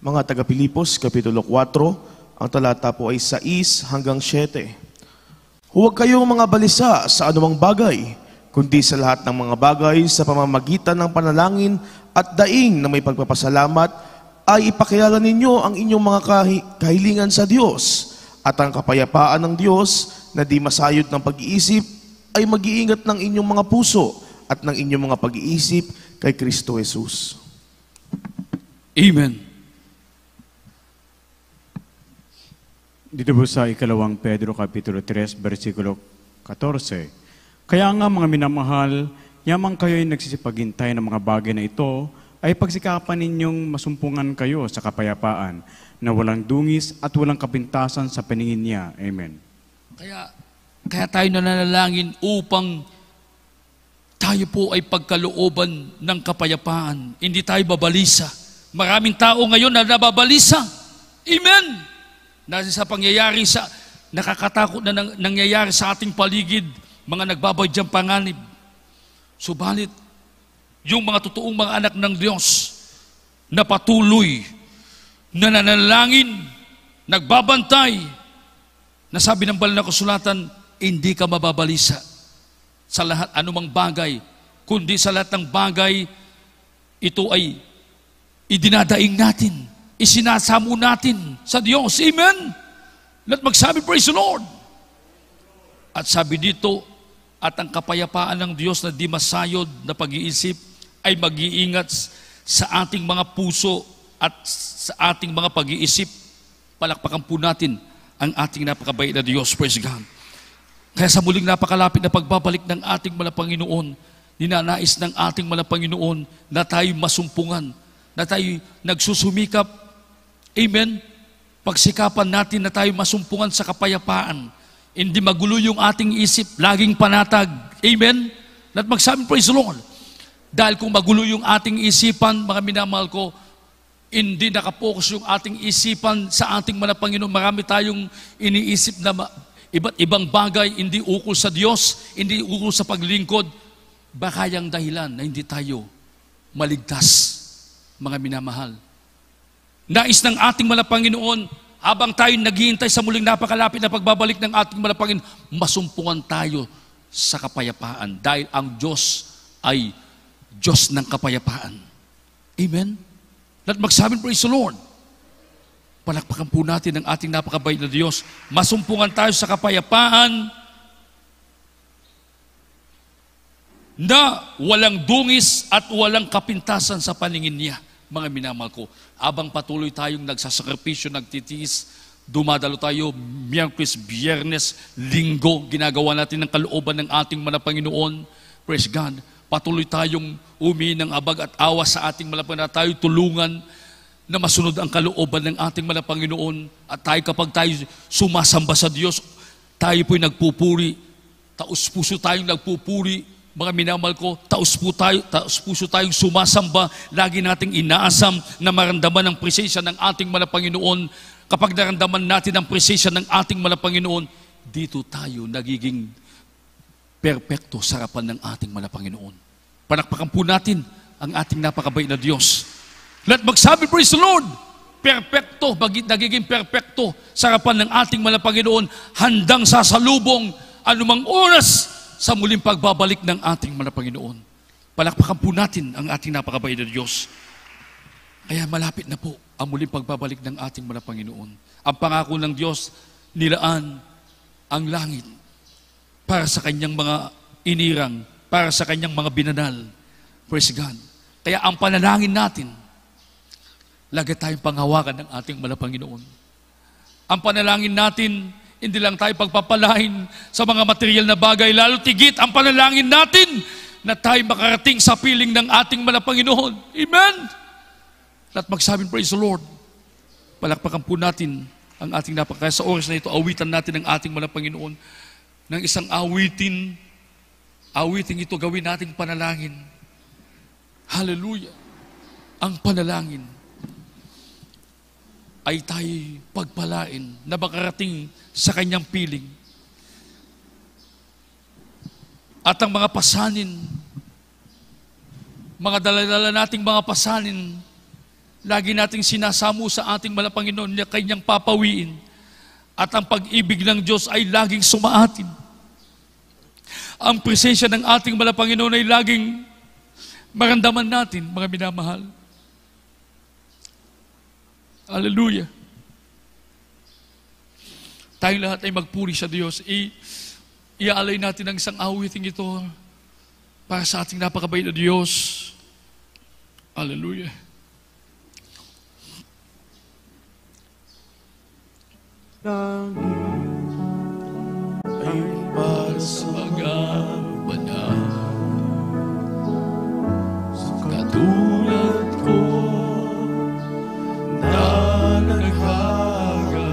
Mga taga-Pilipos, Kapitulo 4, ang talata po ay 6 hanggang 7. Huwag kayong mga balisa sa anumang bagay, kundi sa lahat ng mga bagay sa pamamagitan ng panalangin at daing na may pagpapasalamat, ay ipakilala ninyo ang inyong mga kahilingan sa Diyos, at ang kapayapaan ng Diyos na di masayod ng pag-iisip ay mag-iingat ng inyong mga puso at ng inyong mga pag-iisip kay Kristo Jesus. Amen. Dito po sa Ikalawang Pedro, Kapitulo 3, versikulo 14. Kaya nga mga minamahal, yamang kayo'y nagsisipaghintay ng mga bagay na ito, ay pagsikapan ninyong masumpungan kayo sa kapayapaan na walang dungis at walang kapintasan sa paningin niya. Amen. Kaya tayo nananalangin upang tayo po ay pagkalooban ng kapayapaan. Hindi tayo babalisa. Maraming tao ngayon na nababalisa. Amen! Dahil sa pangyayari sa nakakatakot na nangyayari sa ating paligid, mga nagbabadyang panganib. Subalit, yung mga totoong mga anak ng Diyos na patuloy, na nanalangin, nagbabantay, na sabi ng banal na kasulatan, hindi ka mababalisa sa lahat anumang bagay, kundi sa lahat ng bagay, ito ay idinadaing natin, isinasamo natin sa Diyos. Amen? Let magsabi, praise the Lord. At sabi dito, at ang kapayapaan ng Diyos na di masayod na pag-iisip ay mag-iingat sa ating mga puso at sa ating mga pag-iisip. Palakpakan po natin ang ating napakabait na Diyos. Praise God. Kaya sa muling napakalapit na pagbabalik ng ating mga Panginoon, ninanais ng ating mga Panginoon na tayo masumpungan, na tayo nagsusumikap. Amen? Pagsikapan natin na tayo masumpungan sa kapayapaan. Hindi magulo yung ating isip, laging panatag. Amen? At magsabi, praise the Lord. Dahil kung magulo yung ating isipan, mga minamahal ko, hindi nakapokus yung ating isipan sa ating mga Panginoon. Marami tayong iniisip na iba't ibang bagay, hindi ukol sa Diyos, hindi ukol sa paglingkod. Baka yung dahilan na hindi tayo maligtas, mga minamahal. Nais ng ating mga Panginoon, habang tayo naghihintay sa muling napakalapit na pagbabalik ng ating mga Panginoon, masumpungan tayo sa kapayapaan. Dahil ang Diyos ay Diyos ng kapayapaan. Amen? At magsabi, praise the Lord. Palakpakan po natin ang ating napakabait na Diyos. Masumpungan tayo sa kapayapaan na walang dungis at walang kapintasan sa paningin niya. Mga minamahal ko, abang patuloy tayong nagsasakripisyo, nagtitiis, dumadalo tayo, Miyerkules, Biyernes, Linggo, ginagawa natin ng kalooban ng ating mga Panginoon. Praise God. Patuloy tayong ng abag at awa sa ating malapit na tayo tulungan na masunod ang kalooban ng ating mahal na Panginoon. At tayo, kapag tayo sumasamba sa Diyos, tayo po'y nagpupuri. Taos puso tayong nagpupuri. Mga minamahal ko, taos puso tayong sumasamba. Lagi nating inaasam na maramdaman ang presensya ng ating mahal na Panginoon. Kapag naramdaman natin ang presensya ng ating mahal na Panginoon, dito tayo nagiging perpekto sa harapan ng ating mahal na Panginoon. Palakpakan po natin ang ating napakabait na Diyos. Let magsabi, praise the Lord! Perpekto, nagiging perpekto sa harapan ng ating mahal na Panginoon, handang sasalubong anumang oras sa muling pagbabalik ng ating mahal na Panginoon. Palakpakan po natin ang ating napakabait na Diyos. Kaya malapit na po ang muling pagbabalik ng ating mahal na Panginoon. Ang pangako ng Diyos, nilaan ang langit para sa kanyang mga inirang, para sa kanyang mga binanal. Praise God. Kaya ang panalangin natin, lagi tayong panghawakan ng ating mahal na Panginoon. Ang panalangin natin, hindi lang tayo pagpapalain sa mga material na bagay, lalo tigit ang panalangin natin na tayo makarating sa piling ng ating mahal na Panginoon. Amen? At magsabing, praise the Lord. Palakpakan po natin ang ating napakaya. Sa oras na ito, awitan natin ang ating mahal na Panginoon ng isang awitin. Awitin ito, gawin nating panalangin. Hallelujah. Ang panalangin ay tayo pagpalain na makarating sa kanyang piling. At ang mga pasanin, mga dala-dala nating mga pasanin, lagi nating sinasamo sa ating mahal na Panginoon na kanyang papawiin. At ang pag-ibig ng Diyos ay laging sumaatin. Ang presensya ng ating mahal na Panginoon ay laging maramdaman natin, mga minamahal. Hallelujah. Tayong lahat ay magpuri sa Diyos. Iaalay natin ang isang awiting ito para sa ating napakabait na Diyos. Hallelujah. Ay para sa mga banal, katulad ko na naghaga,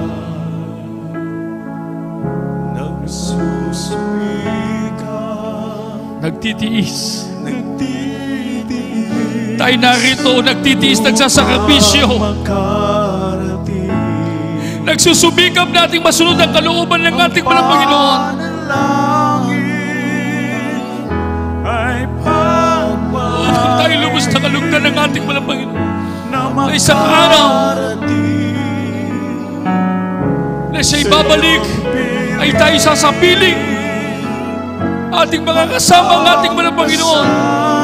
nagtitiis. Tayo narito, nagtitiis, nagsasakripisyo. Nagsusubikap nating masunod ang kalooban ng ating mahal na Panginoon. Nung tayo lubos na kalugdan ng ating mahal na Panginoon, na isang araw na siya'y babalik, ay tayo sasapiling ating mga kasama ang ating mahal na Panginoon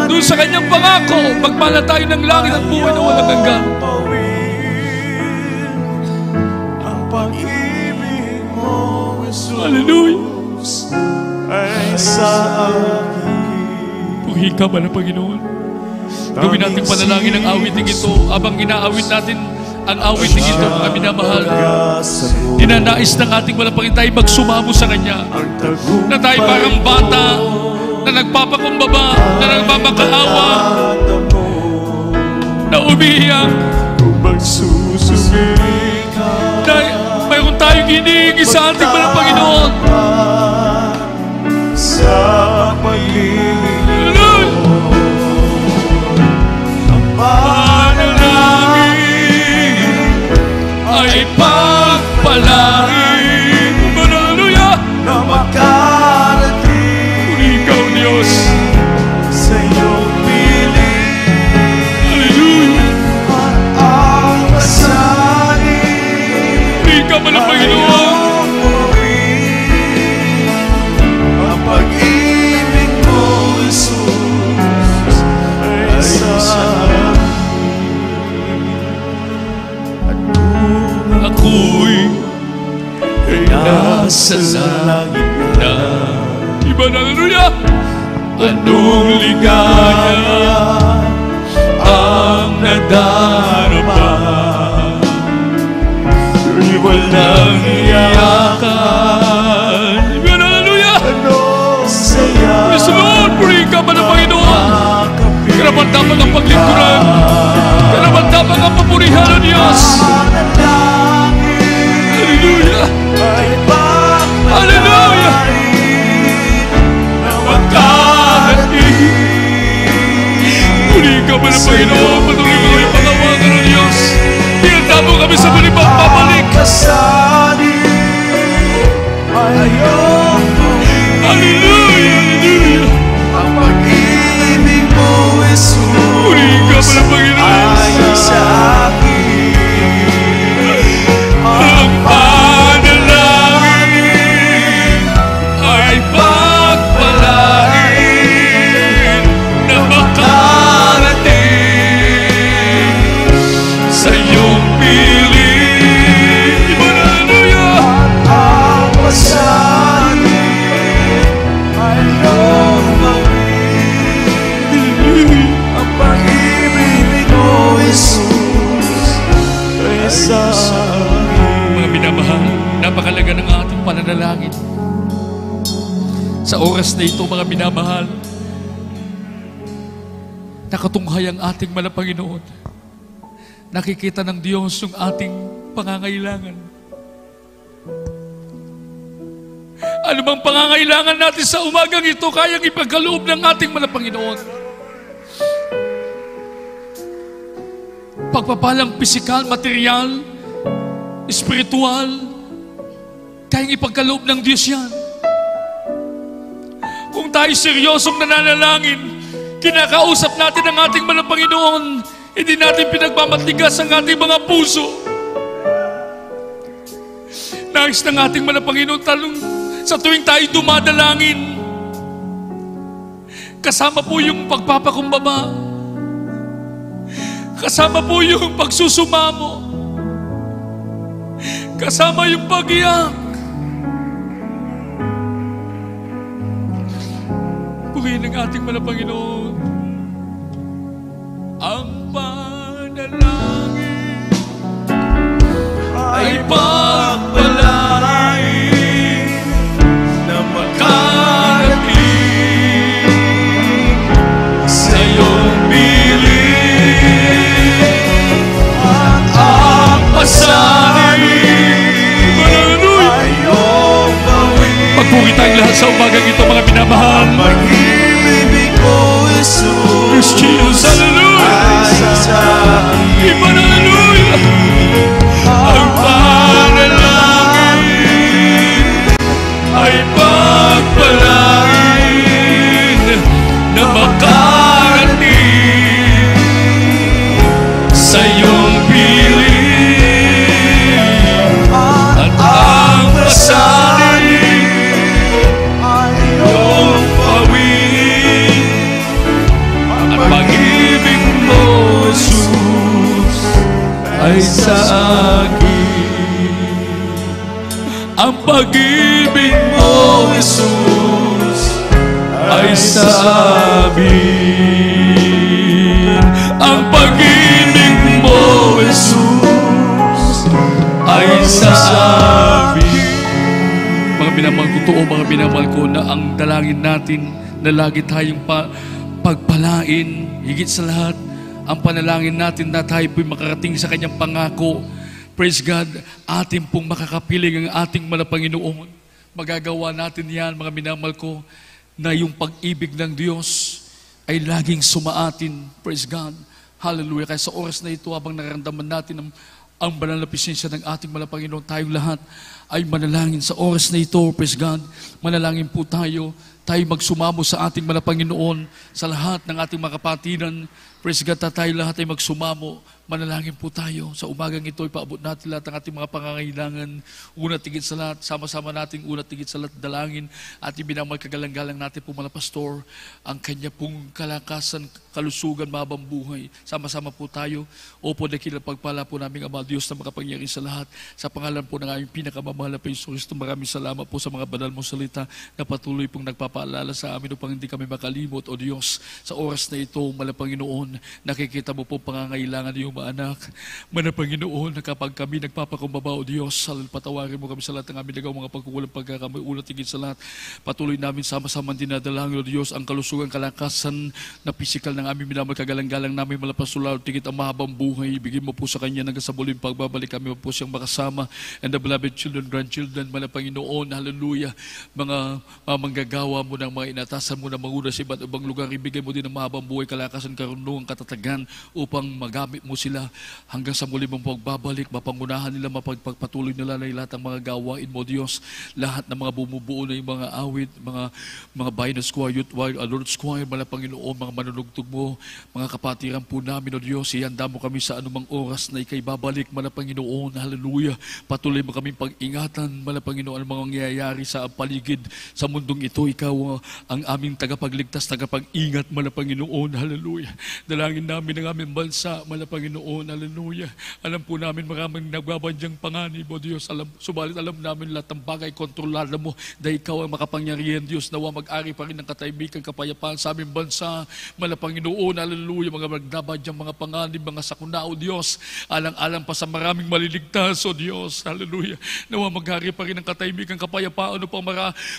doon sa kanyang pangako, magpala tayo ng langit at buhay na walang hanggan. pag-ibig mo, Jesus, Hallelujah. ay sa akin. Purihin ka ba ng Panginoon? Gawin natin panalangin ang awiting ito habang inaawit natin ang awiting ito, mga minamahal. Ninanais ng ating walang Panginoon tayo magsumamo sa Kanya. Na tayo parang bata na nagpapakumbaba, na nagmamakaawa, na umiiyak. Dahil mayroon tayong hinihingi sa ating walang Panginoon. Sa pag-ibig mo, ang panalangin ay pagpalain. Hallelujah! na makarating Ikaw, Diyos. sa iyong piling. Hallelujah! Ang pasanin Ikaw man ang Panginoon. ang pag-ibig mo, Jesus, ay sa akin. At kung Ako'y nasa langit na. Iba na, hallelujah! Anong ligaya ang nadarama? Walang iyakan. Iba na, hallelujah! ano saya Praise the Lord! Purihin ka ba ng Panginoon? Karapat-dapat ang paglingkuran. Karapat-dapat mga papurihan ng Diyos. Hallelujah! Hallelujah! Puri ka ba ng Panginoon? Patuloy ko yung panawagan ng Diyos. Hihanda mo kami sa muling pagbabalik. Hallelujah! Hallelujah! Ang pag-ibig mo, Jesus, Puri ka ba ng Panginoon? ay sa akin. Ang panalangin ay pagpalain na makarating sa iyong piling. Hallelujah! Ang pasanin ay iyong gawin. Ang pag-ibig mo, Jesus, ay sa akin. Mga minamahal, napakalaga ng ating pananalangin. Sa oras na ito, mga minamahal, nakatunghay ang ating mahal na Panginoon. Nakikita ng Diyos yung ating pangangailangan. Ano bang pangangailangan natin sa umagang ito, kayang ipagkaloob ng ating mahal na Panginoon. Pagpapalang pisikal, material, espiritual, kayang ipagkaloob ng Diyos yan. Kung tayo seryosong nananalangin, kinakausap natin ang ating mahal na Panginoon, hindi natin pinagmamatigas ang ating mga puso. Nais ng ating mahal na Panginoon talong sa tuwing tayo dumadalangin, kasama po yung pagpapakumbaba, kasama po yung pagsusumamo, kasama yung pag-iyak. Purihin ang ating mahal na Panginoon. Ang panalangin ay pagpalain na makarating sa iyong piling. Ang pasanin ay iyong gawin. pagpuri tayong lahat sa umagang ito, mga minamahal. Pag-ibig mo, Jesus, Jesus, hallelujah! ay sa akin. Iba na, hallelujah! Ang panalangin ay pagpalain na makarating sa iyong piling. At ang pasanin ay iyong pawin. At pag-ibig mo, Jesus, ay sa akin. Ang pag-ibig mo, Jesus, ay sa amin. Ang pag-ibig mo, Jesus, ay sa amin. Mga minamahal ko, totoo mga minamahal ko, na ang dalangin natin na lagi tayong pagpalain, higit sa lahat, ang panalangin natin na tayo po'y makarating sa kanyang pangako. Praise God, atin pong makakapiling ang ating mahal na Panginoon. Magagawa natin yan, mga minamahal ko, na yung pag-ibig ng Diyos ay laging sumaatin. Praise God. Hallelujah. Kaya sa oras na ito, habang nararamdaman natin ang banal na presensya ng ating mahal na Panginoon, tayong lahat ay manalangin sa oras na ito. Praise God. Manalangin po tayo magsumamo sa ating mahal na Panginoon, sa lahat ng ating mga kapatiran. Praise God, tayo lahat ay magsumamo. Manalangin po tayo. Sa umagang ito, ipaabot natin lahat ng ating mga pangangailangan. Una tigit sa lahat, sama-sama natin una tigit sa lahat dalangin. At ibinamal kagalang-galang natin po mga pastor, ang kanya pong kalakasan, kalusugan, mabang buhay. Sama-sama po tayo. Opo, dakilang pagpala po namin, Ama Diyos na makapangyari sa lahat. Sa pangalan po ng aming pinakamamahal na Panginoon Kristo, maraming salamat po sa mga banal mong salita na patuloy pong nagpapa pagpapaalala sa amin upang hindi kami makalimot, O Diyos. Sa oras na ito, Mana Panginoon, nakikita mo po pangangailangan ng iyong mga anak. Mana Panginoon, na kapag kami nagpapakumbaba, O Diyos, patawarin mo kami sa lahat ng aming nagawa mga pagkukulang pagkakamiulat higit sa lahat. Patuloy namin sama-sama dinadalangin, O Diyos, ang kalusugan, kalakasan na pisikal ng aming minamahal, kagalang-galang namin malapasulaw, tigit ang mahabang buhay. Ibigin mo po sa Kanya hanggang sa muling pagbabalik kami po siyang makasama. And the beloved children, grandchildren, Mana Panginoon, hallelujah, mga manggagawa mo ng mga inatasan mo na manguna sa iba't ibang lugar, ibigay mo din ang mahabang buhay, kalakasan, karunungan, katatagan upang magamit mo sila hanggang sa muli mong pagbabalik, mapangunahan nila, mapagpatuloy nila na lahat ng mga gawain mo, Diyos. Lahat ng mga bumubuo na yung mga awit, mga Binance Choir, Youth Choir, Lord's Choir, Mana Panginoon, mga manunugtog mo, mga kapatiran po namin, O Diyos, ihanda mo kami sa anumang oras na ikay babalik, Mana Panginoon, hallelujah. Patuloy mo kaming pag-ingatan, Mana Panginoon, ang mga nangyayari sa paligid sa mundong ito. Ikaw ang aming tagapagligtas, tagapag-ingat, Mana Panginoon, hallelujah. Dalangin namin ang aming bansa, Mana Panginoon, hallelujah. Alam po namin maraming nagbabadyang panganib, O Diyos. Subalit alam namin lahat ng bagay, kontrolado mo, dahil ikaw ang makapangyarihan, Diyos. Nawa mag-ari pa rin ng katahimikan, kapayapaan sa aming bansa, Mana Panginoon, hallelujah. Mga nagbabadyang mga panganib, mga sakuna, O Diyos. Alang-alang pa sa maraming maliligtas, O Diyos, hallelujah. Nawa mag-ari pa rin ng katahimikan, kapayapaan upang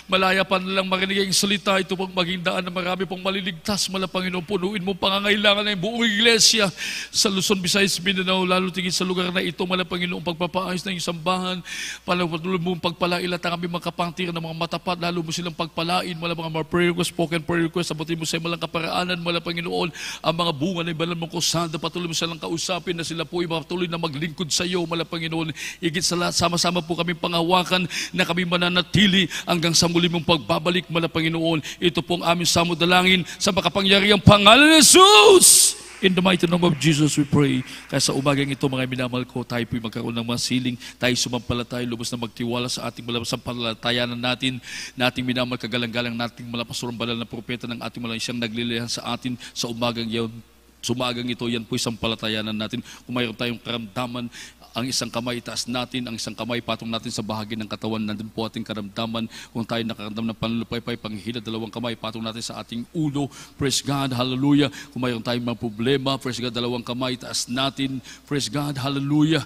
malaya pa nilang marinig ang salita. Ito pong maging daan na marami pong maliligtas, Mana Panginoon. Punuin mo pangangailangan ng buong iglesia sa Luzon, Visayas, Mindanao, lalo tingin sa lugar na ito, Mana Panginoon, pagpapaayos ng sambahan, patuloy mo pagpalain at ang aming mga kapangtir ng mga matapat, lalo mo silang pagpalain, mga prayer request, spoken prayer request, sabutin mo sa malang kaparaanan, Mana Panginoon, ang mga bunga ng ibalan mong kusanda, patuloy mo silang kausapin na sila po ay patuloy na maglingkod sa iyo, Mana Panginoon. Higit sa lahat, sama-sama po kami panghawakan na kami mananatili hanggang sa muli mong pagbabalik, Mana Panginoon. Ito pong aming samudalangin sa makapangyarihang pangalan ni Jesus. In the mighty name of Jesus we pray. Kaya sa umagang ito, mga minamahal ko, tayo po'y magkaroon ng masiling, tayo sumampalataya, lubos na magtiwala sa ating malapasampalatayanan natin, na ating minamahal, kagalang-galang nating malapasurang banal na propeta ng ating malang siyang naglilihan sa atin sa umagang yun. Sumagang ito, yan po'y sampalatayanan natin. Kung mayroon tayong karamdaman, ang isang kamay itaas natin, ang isang kamay patong natin sa bahagi ng katawan, nandun po ating karamdaman. Kung tayo nakaramdam ng panlulupaypay, panghihila, dalawang kamay patong natin sa ating ulo. Praise God, hallelujah. Kung mayroon tayong mga problema, praise God, dalawang kamay itaas natin. Praise God, hallelujah.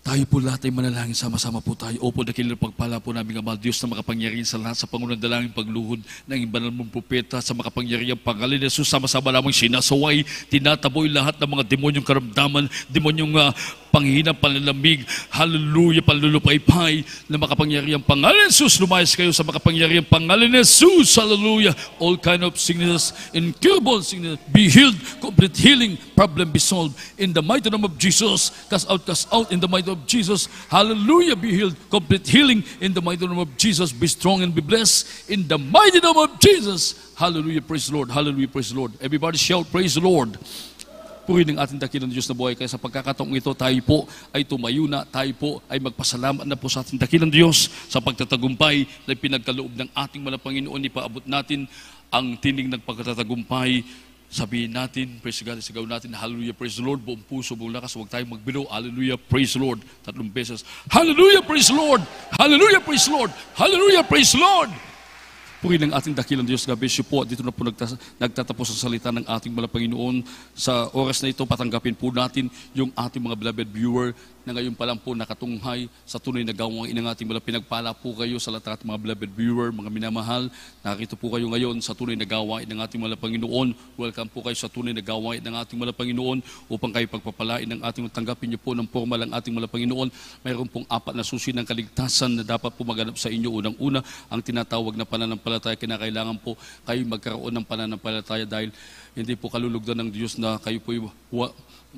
Tayo po lahat ay manalangin, sama-sama po tayo. Opo, dakilang pagpala po namin, Ama Diyos, na makapangyarihan sa lahat sa pangunang dalangin pagluhod ng banal mong propeta sa makapangyarihan pangalan ni Jesus. Sama-sama namang sinasaway, tinataboy lahat ng mga demonyong karamdaman, demonyong panghihinang panlalamig, hallelujah, panlulupaypay na makapangyarihan pangalan ni Jesus. Lumayas kayo sa makapangyarihan pangalan ni Jesus, hallelujah. All kind of sickness, incurable sickness, be healed, complete healing, problem be solved. In the mighty name of Jesus, cast out in the mighty name of Jesus, hallelujah, be healed, complete healing. In the mighty name of Jesus, be strong and be blessed. In the mighty name of Jesus, hallelujah, praise the Lord, hallelujah, praise the Lord. Everybody shout, praise the Lord. Purihin ng ating dakilang Diyos na buhay. Kaya sa pagkakataong ito, tayo po ay tumayo na, tayo po ay magpasalamat na po sa ating dakilang Diyos sa pagtatagumpay na pinagkaloob ng ating mga Panginoon. Ipaabot natin ang tinig ng pagtatagumpay. Sabihin natin, praise God, sigaw natin, hallelujah, praise the Lord, buong puso, buong lakas, huwag tayong magbiro, hallelujah, praise the Lord, 3 beses, hallelujah, praise the Lord, hallelujah, praise the Lord, hallelujah, praise the Lord. Purihin ng ating dakilang Diyos, God bless you po. Dito na po nagtatapos ang salita ng ating mga Panginoon. Sa oras na ito, patanggapin po natin yung ating mga beloved viewer na ngayon pa lang po nakatunghay sa tunay na gawain ng ating mga pinagpala po kayo sa lahat ng mga beloved viewer, mga minamahal. Nakita po kayo ngayon sa tunay na gawain ng ating mga Panginoon. Welcome po kayo sa tunay na gawain ng ating mga Panginoon upang kayo pagpapalain ng ating tanggapin niyo po ng formal ang ating mga Panginoon. Mayroon pong 4 na susi ng kaligtasan na dapat po maganap sa inyo. Unang-una, ang tinatawag na pananampalataya. Kinakailangan po kayo magkaroon ng pananampalataya dahil hindi po kalulugdan ng Diyos na kayo po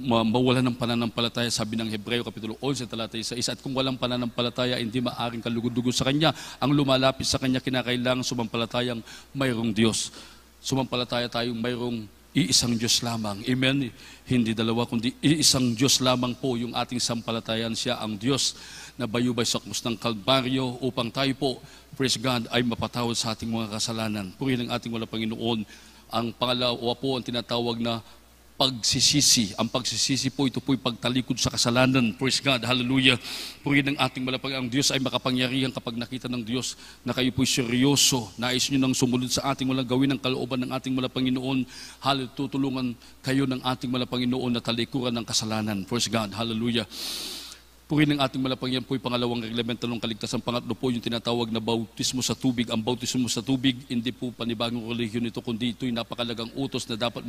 mawalan ng pananampalataya, sabi ng Hebreo Kapitulo 11, talata 1. At kung walang pananampalataya, hindi maaring kalugod-lugod sa Kanya. Ang lumalapit sa Kanya, kinakailangan sumampalatayang mayroong Diyos. Sumampalataya tayong mayroong iisang Diyos lamang. Amen? Hindi dalawa, kundi iisang Diyos lamang po yung ating sampalatayan. Siya ang Diyos na bayubay sa krus ng Kalbaryo upang tayo po, praise God, ay mapatawad sa ating mga kasalanan. Purihin ang ating mga Panginoon. Ang pangalawa po, ang tinatawag na pagsisisi. Ang pagsisisi po, ito po'y pagtalikod sa kasalanan. Praise God, hallelujah. Purihin ng ating malapag. Ang Diyos ay makapangyarihan kapag nakita ng Diyos na kayo po'y seryoso. Nais nyo nang sumunod sa ating walang gawin ng kalooban ng ating malapanginoon. Hallelujah, tutulungan kayo ng ating malapanginoon na talikuran ng kasalanan. Praise God, hallelujah. Purihin ng ating malapangyan po yung pangalawang reglamento ng kaligtasan. Pangatlo po yung tinatawag na bautismo sa tubig. Ang bautismo sa tubig, hindi po panibagong relihiyon ito, kundi ito'y napakalagang utos na dapat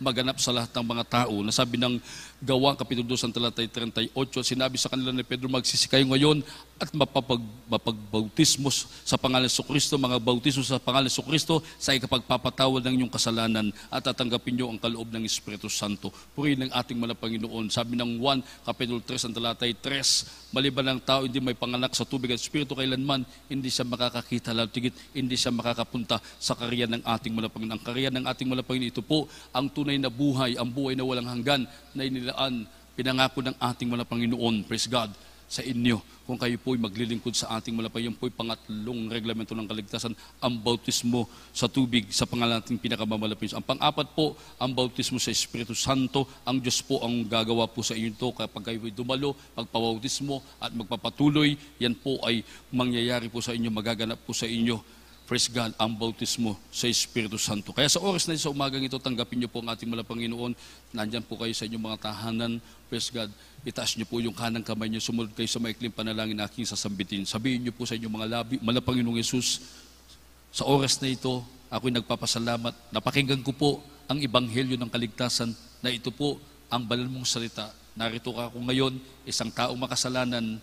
maganap sa lahat ng mga tao. Nasabi ng Gawa, Kapitulo 2, talatay 38, sinabi sa kanila ni Pedro, magsisi kayo ngayon at mapagbautismo sa pangalan sa Kristo, mga bautismo sa pangalan sa Kristo sa ikapagpapatawad ng inyong kasalanan at tatanggapin nyo ang kaloob ng Espiritu Santo. Purihin ng ating malapanginoon. Sabi ng 1, Kapitulo 3, talatay 3, maliban ng tao hindi may panganak sa tubig at Espiritu kailanman, hindi siya makakakita, lalo tigit hindi siya makakapunta sa karyan ng ating malapanginoon. Ang karyan ng ating malapanginoon, ito po ang tunay na buhay, ang buhay na walang hanggan na inilaan, pinangako ng ating malapanginoon. Praise God sa inyo. Kung kayo po'y maglilingkod sa ating malapanginoon, po'y pangatlong reglamento ng kaligtasan, ang bautismo sa tubig sa pangalan nating pinakamamalapit. Ang pang-apat po, ang bautismo sa Espiritu Santo. Ang Diyos po ang gagawa po sa inyo ito kapag kayo'y dumalo, magpabautismo at magpapatuloy. Yan po ay mangyayari po sa inyo, magaganap po sa inyo. Praise God, ang bautismo sa Espiritu Santo. Kaya sa oras na ito, sa umagang ito, tanggapin niyo po ang ating malapanginoon. Nandyan po kayo sa inyong mga tahanan. Praise God, itaas niyo po yung kanang kamay niyo. Sumunod kayo sa maikling panalangin na aking sasambitin. Sabihin niyo po sa inyong mga labi, malapanginoong Yesus, sa oras na ito, ako'y nagpapasalamat. Napakinggan ko po ang ebanghelyo ng kaligtasan na ito po ang banal mong salita. Narito ka ako ngayon, isang taong makasalanan,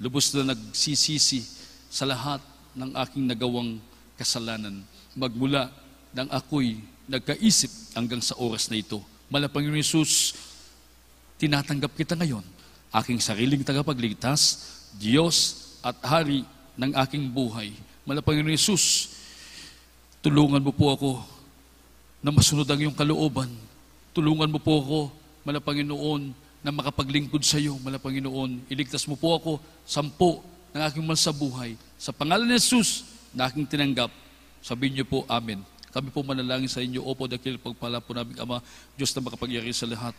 lubos na nagsisisi sa lahat ng aking nagawang kasalanan. Magmula nang ako'y nagkaisip hanggang sa oras na ito. Malapanginoong Yesus, tinatanggap kita ngayon, aking sariling tagapagligtas, Diyos at Hari ng aking buhay. Malapanginoong Yesus, tulungan mo po ako na masunod ang iyong kalooban. Tulungan mo po ako, Malapanginoon, na makapaglingkod sa iyo, Malapanginoon. Iligtas mo po ako, 10 ng aking mahal sa buhay. Sa pangalan ni Jesus, na aking tinanggap, sabihin niyo po, Amen. Kami po manalangin sa inyo, opo, dakil pagpala po namin, Ama, Diyos na makapagyari sa lahat.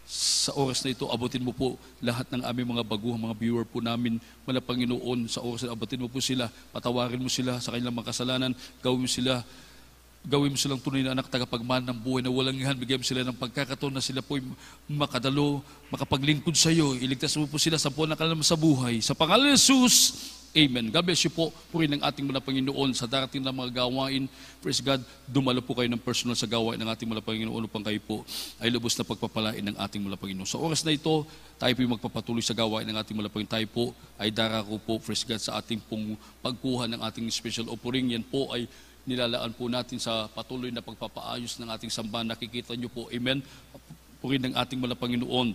Sa oras na ito, abutin mo po lahat ng aming mga baguhang mga viewer po namin, Malapanginoon, sa oras na abutin mo po sila, patawarin mo sila sa kanilang mga kasalanan, gawin mo silang tunay na anak tagapagmahal ng buhay na walang ihan, bigyan mo sila ng pagkakataon na sila po makadalo, makapaglingkod sa iyo, iligtas mo po sila sa puwan na kanilang sa buhay. Sa pangalan ni Jesus, Amen. God bless you po. Purihin ng ating mga Panginoon sa darating na mga gawain. Praise God, dumalo po kayo ng personal sa gawain ng ating mga Panginoon upang kayo po ay lubos na pagpapalain ng ating mga Panginoon. Sa oras na ito, tayo po magpapatuloy sa gawain ng ating mga Panginoon. Tayo po ay darako po, praise God, sa ating pong pagkuha ng ating special offering. Yan po ay nilalaan po natin sa patuloy na pagpapaayos ng ating sambahan. Nakikita nyo po, Amen. Purihin ng ating mga Panginoon.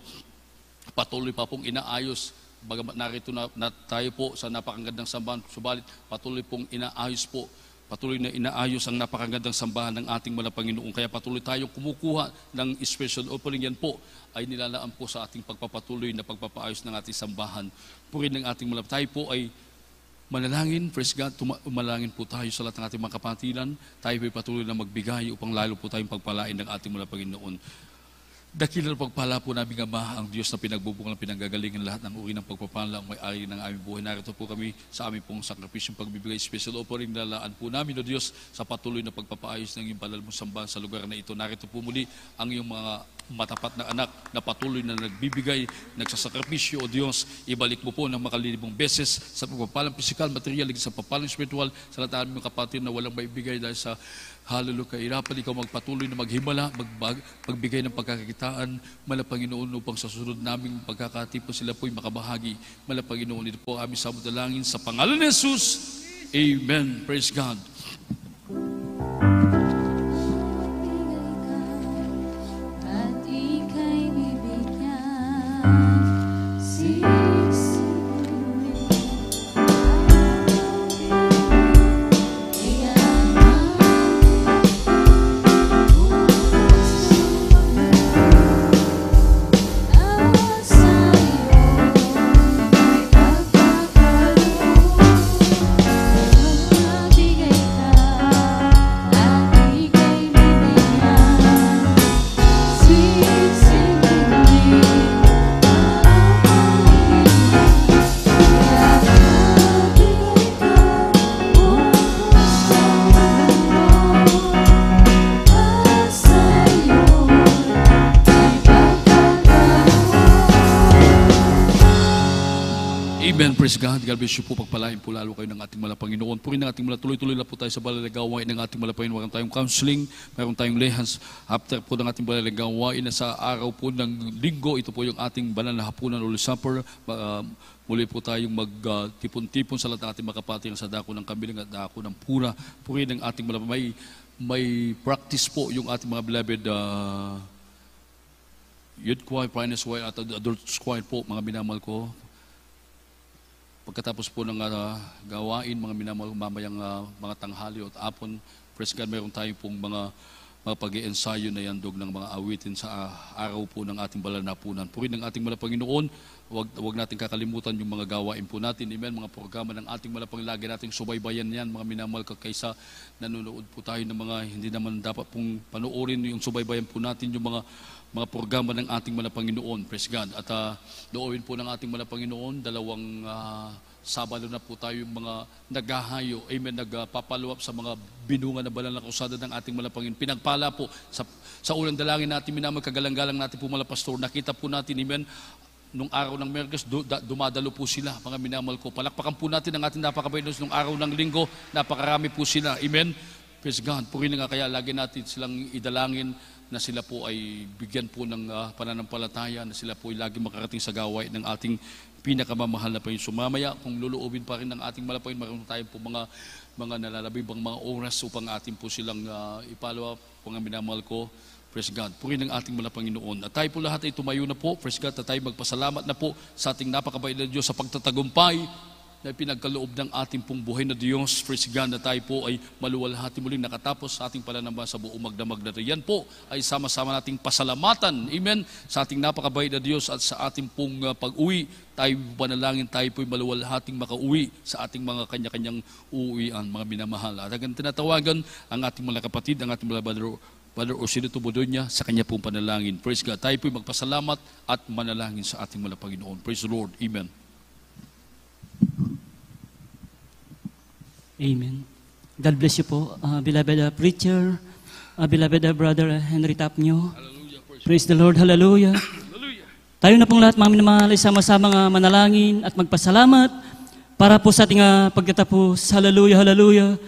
Patuloy pa pong inaayos. Bagamat narito na tayo po sa napakagandang sambahan, subalit patuloy pong inaayos po, patuloy na inaayos ang napakagandang sambahan ng ating mga Panginoon. Kaya patuloy tayong kumukuha ng special offering. Yan po ay nilalaan po sa ating pagpapatuloy na pagpapaayos ng ating sambahan. Purihin ng ating mga tayo po ay manalangin, praise God, umalangin po tayo sa lahat ng ating mga kapatilan. Tayo po ay patuloy na magbigay upang lalo po tayong pagpalain ng ating mga Panginoon. Dakilang pagpala po namin, Ama, ang Diyos na pinagbubungan, pinanggagalingan lahat ng uri ng pagpapala ang may-ari ng aming buhay. Narito po kami sa aming pong sakripisyong pagbibigay special offering. Lalaan po namin, O Diyos, sa patuloy na pagpapaayos ng iyong banal mong sambahan sa lugar na ito. Narito po muli ang iyong mga matapat na anak na patuloy na nagbibigay, nagsasakripisyo, O Diyos. Ibalik mo po ng makalilibong beses sa pagpapalang pisikal, material, sa pagpapalang spiritual, sa lahat ng aming kapatid na walang maibigay dahil sa hallelujah, kahirapan, ikaw magpatuloy na maghimala, magbigay ng pagkakakitaan, Malapanginoon, upang sa susunod naming pagkakatipo sila po'y makabahagi. Malapanginoon, ito po aming samudalangin sa pangalan ni Jesus. Amen. Praise God. At ika'y bibigyan bigay Amen. Praise God. God bless you po. Pagpalain po lalo kayo ng ating mga Panginoon. Puri ng ating mga tuloy-tuloy na po tayo sa balalagawain ng ating mga Panginoon. Mayroon tayong counseling, mayroon tayong lehans. After po ng ating balalagawain na sa araw po ng linggo, ito po yung ating banal na hapunan o supper. Muli po tayong magtipon-tipon sa lahat ng ating makapatid sa dako ng kamiling at dako ng pura. Puri ng ating mga may practice po yung ating mga beloved youth choir, finance choir at adult choir po, mga minamahal ko. Pagkatapos po ng gawain, mga minamahal mamayang mga tanghali at apon, praise God, mayroon tayo pong mga pag-i-ensayo na yandog ng mga awitin sa araw po ng ating banal na hapunan. Puri ng ating mga Panginoon, wag natin kakalimutan yung mga gawain po natin. Amen, mga programa ng ating mga Panginoon, lagi nating subaybayan yan, mga minamahal, kaysa nanonood po tayo ng mga hindi naman dapat pong panoorin, yung subaybayan po natin yung mga programa ng ating mga Panginoon. Praise God. At doon po ng ating mga Panginoon, dalawang Sabado na po tayo yung mga naghahayo, amen, nagpapaluwap sa mga binunga na banal na kausada ng ating mga Panginoon. Pinagpala po sa unang dalangin natin, minamang kagalang-galang natin po mga pastor, nakita po natin, amen, nung araw ng Merkes, dumadalo po sila, mga minamal ko. Palakpakan po natin ang ating napakabait nung araw ng Linggo, napakarami po sila, amen. Praise God. Puri na nga, kaya lagi natin silang idalangin na sila po ay bigyan po ng pananampalataya, na sila po ay lagi makarating sa gawain ng ating pinakamamahal na Panginoon. Sumamaya, kung luluubin pa rin ng ating malapain, maroon tayo po mga nalalabibang mga oras upang ating po silang ipalawa, mga minamahal ko. Praise God. Puri ng ating mga Panginoon. At tayo po lahat ay tumayo na po. Praise God. At tayo magpasalamat na po sa ating napakabait na Diyos sa pagtatagumpay na pinagkaloob ng ating pong buhay na Diyos. Praise God, na tayo po ay maluwalhati muling nakatapos sa ating pananamba sa buong magdamag na ito. Yan po ay sama-sama nating pasalamatan. Amen. Sa ating napakabait na Diyos at sa ating pong pag-uwi, tayo panalangin, tayo po ay maluwalhating makauwi sa ating mga kanya-kanyang uuwian, mga minamahal. At hanggang tinatawagan ang ating mga kapatid, ang ating mga Brother Osino Tubudonya sa kanya pong panalangin. Praise God. Tayo po ay magpasalamat at manalangin sa ating mga Panginoon. Praise the Lord. Amen. Amen. God bless you po, beloved preacher, beloved brother Henry Tapnyo. Praise the Lord. Hallelujah. Tayo na pong lahat, mga minamahal, sama-sama nga manalangin at magpasalamat para po sa ating pagtatapos. Hallelujah, hallelujah.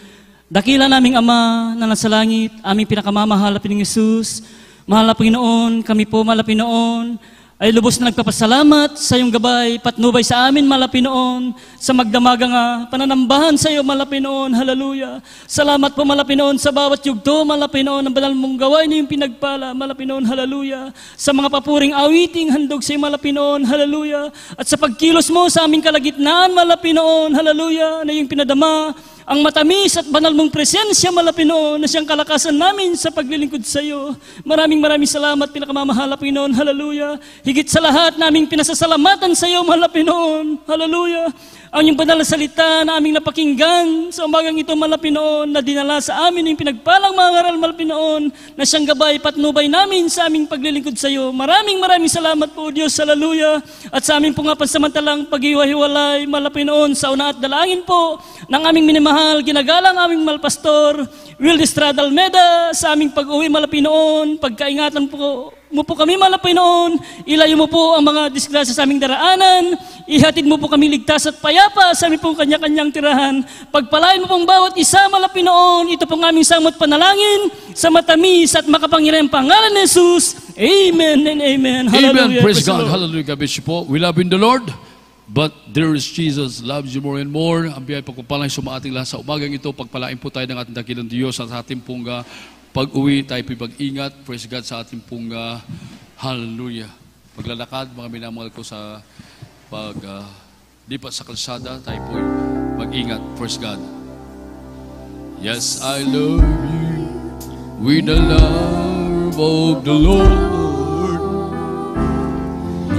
Dakila naming Ama na nasa langit, aming pinakamamahal na Panginoong Hesus, mahal na Panginoon, kami po mahal na Panginoon, ay lubos na nagpapasalamat sa iyong gabay, patnubay sa amin, mahal na Panginoon, sa magdamagang pananambahan sa iyo, mahal na Panginoon. Hallelujah. Salamat po, mahal na Panginoon, sa bawat yugto, mahal na Panginoon, ang banal mong gawain na iyong pinagpala, mahal na Panginoon. Hallelujah. Sa mga papuring awiting handog sa iyo, mahal na Panginoon. Hallelujah. At sa pagkilos mo sa aming kalagitnaan, mahal na Panginoon. Hallelujah. Na iyong pinadama ang matamis at banal mong presensya, mahal na Panginoon, na siyang kalakasan namin sa paglilingkod sa iyo. Maraming salamat, pinakamamahal na Panginoon. Hallelujah. Higit sa lahat, naming pinasasalamatan sa iyo, mahal na Panginoon. Hallelujah. Ang iyong banal na salita na aming napakinggan sa umagang ito, mahal na Panginoon, na dinala sa amin yung pinagpalang mga ngaral, mahal na Panginoon, na siyang gabay, patnubay namin sa aming paglilingkod sa iyo. Maraming salamat po, Diyos. Hallelujah. At sa aming po nga pansamantalang pag-iwa-hiwalay, mahal na Panginoon, sa una at dalangin po ng aming minamahal, ginagalang aming mahal pastor, Will Estrada Almeda, sa aming pag-uwi, mahal na Panginoon, pagkaingatan po mo po kami, mahal na Panginoon, ilayo mo po ang mga disgrasya sa aming daraanan, ihatid mo po kami ligtas at payapa sa aming pong kanya-kanyang tirahan, pagpalain mo pong bawat isa, mahal na Panginoon, ito pong aming samot panalangin, sa matamis at makapangyarihang pangalan ni Jesus. Amen and amen. Hallelujah. Amen. Praise God. Hallelujah. God bless you po. We love in the Lord, but there is Jesus loves you more and more. Ang biyay pagpapalain sa ating lahat sa umagang ito, pagpalain po tayo ng ating dakilang Diyos at ating pong pag-uwi, tayo pag-ingat. Praise God sa ating pong hallelujah. Paglalakad, mga minamahal ko sa lipat sa kalsada, tayo po mag-ingat. Praise God. Yes, I love you with the love of the Lord.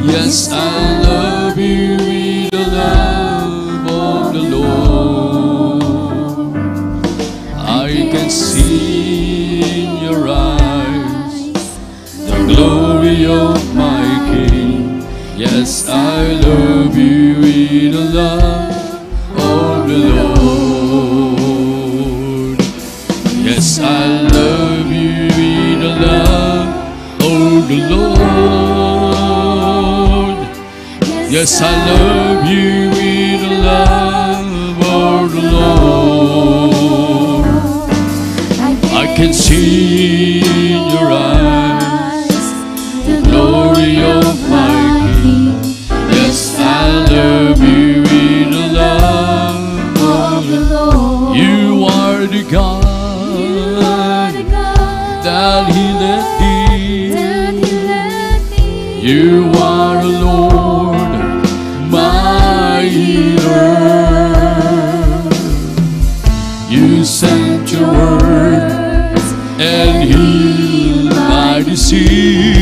Yes, I love you with the love of the Lord. I can see in your eyes the glory of my King. Yes, I love you with the love of the Lord. Yes, I love you with the love of the Lord. Yes, I love you with You sent your word and healed my disease.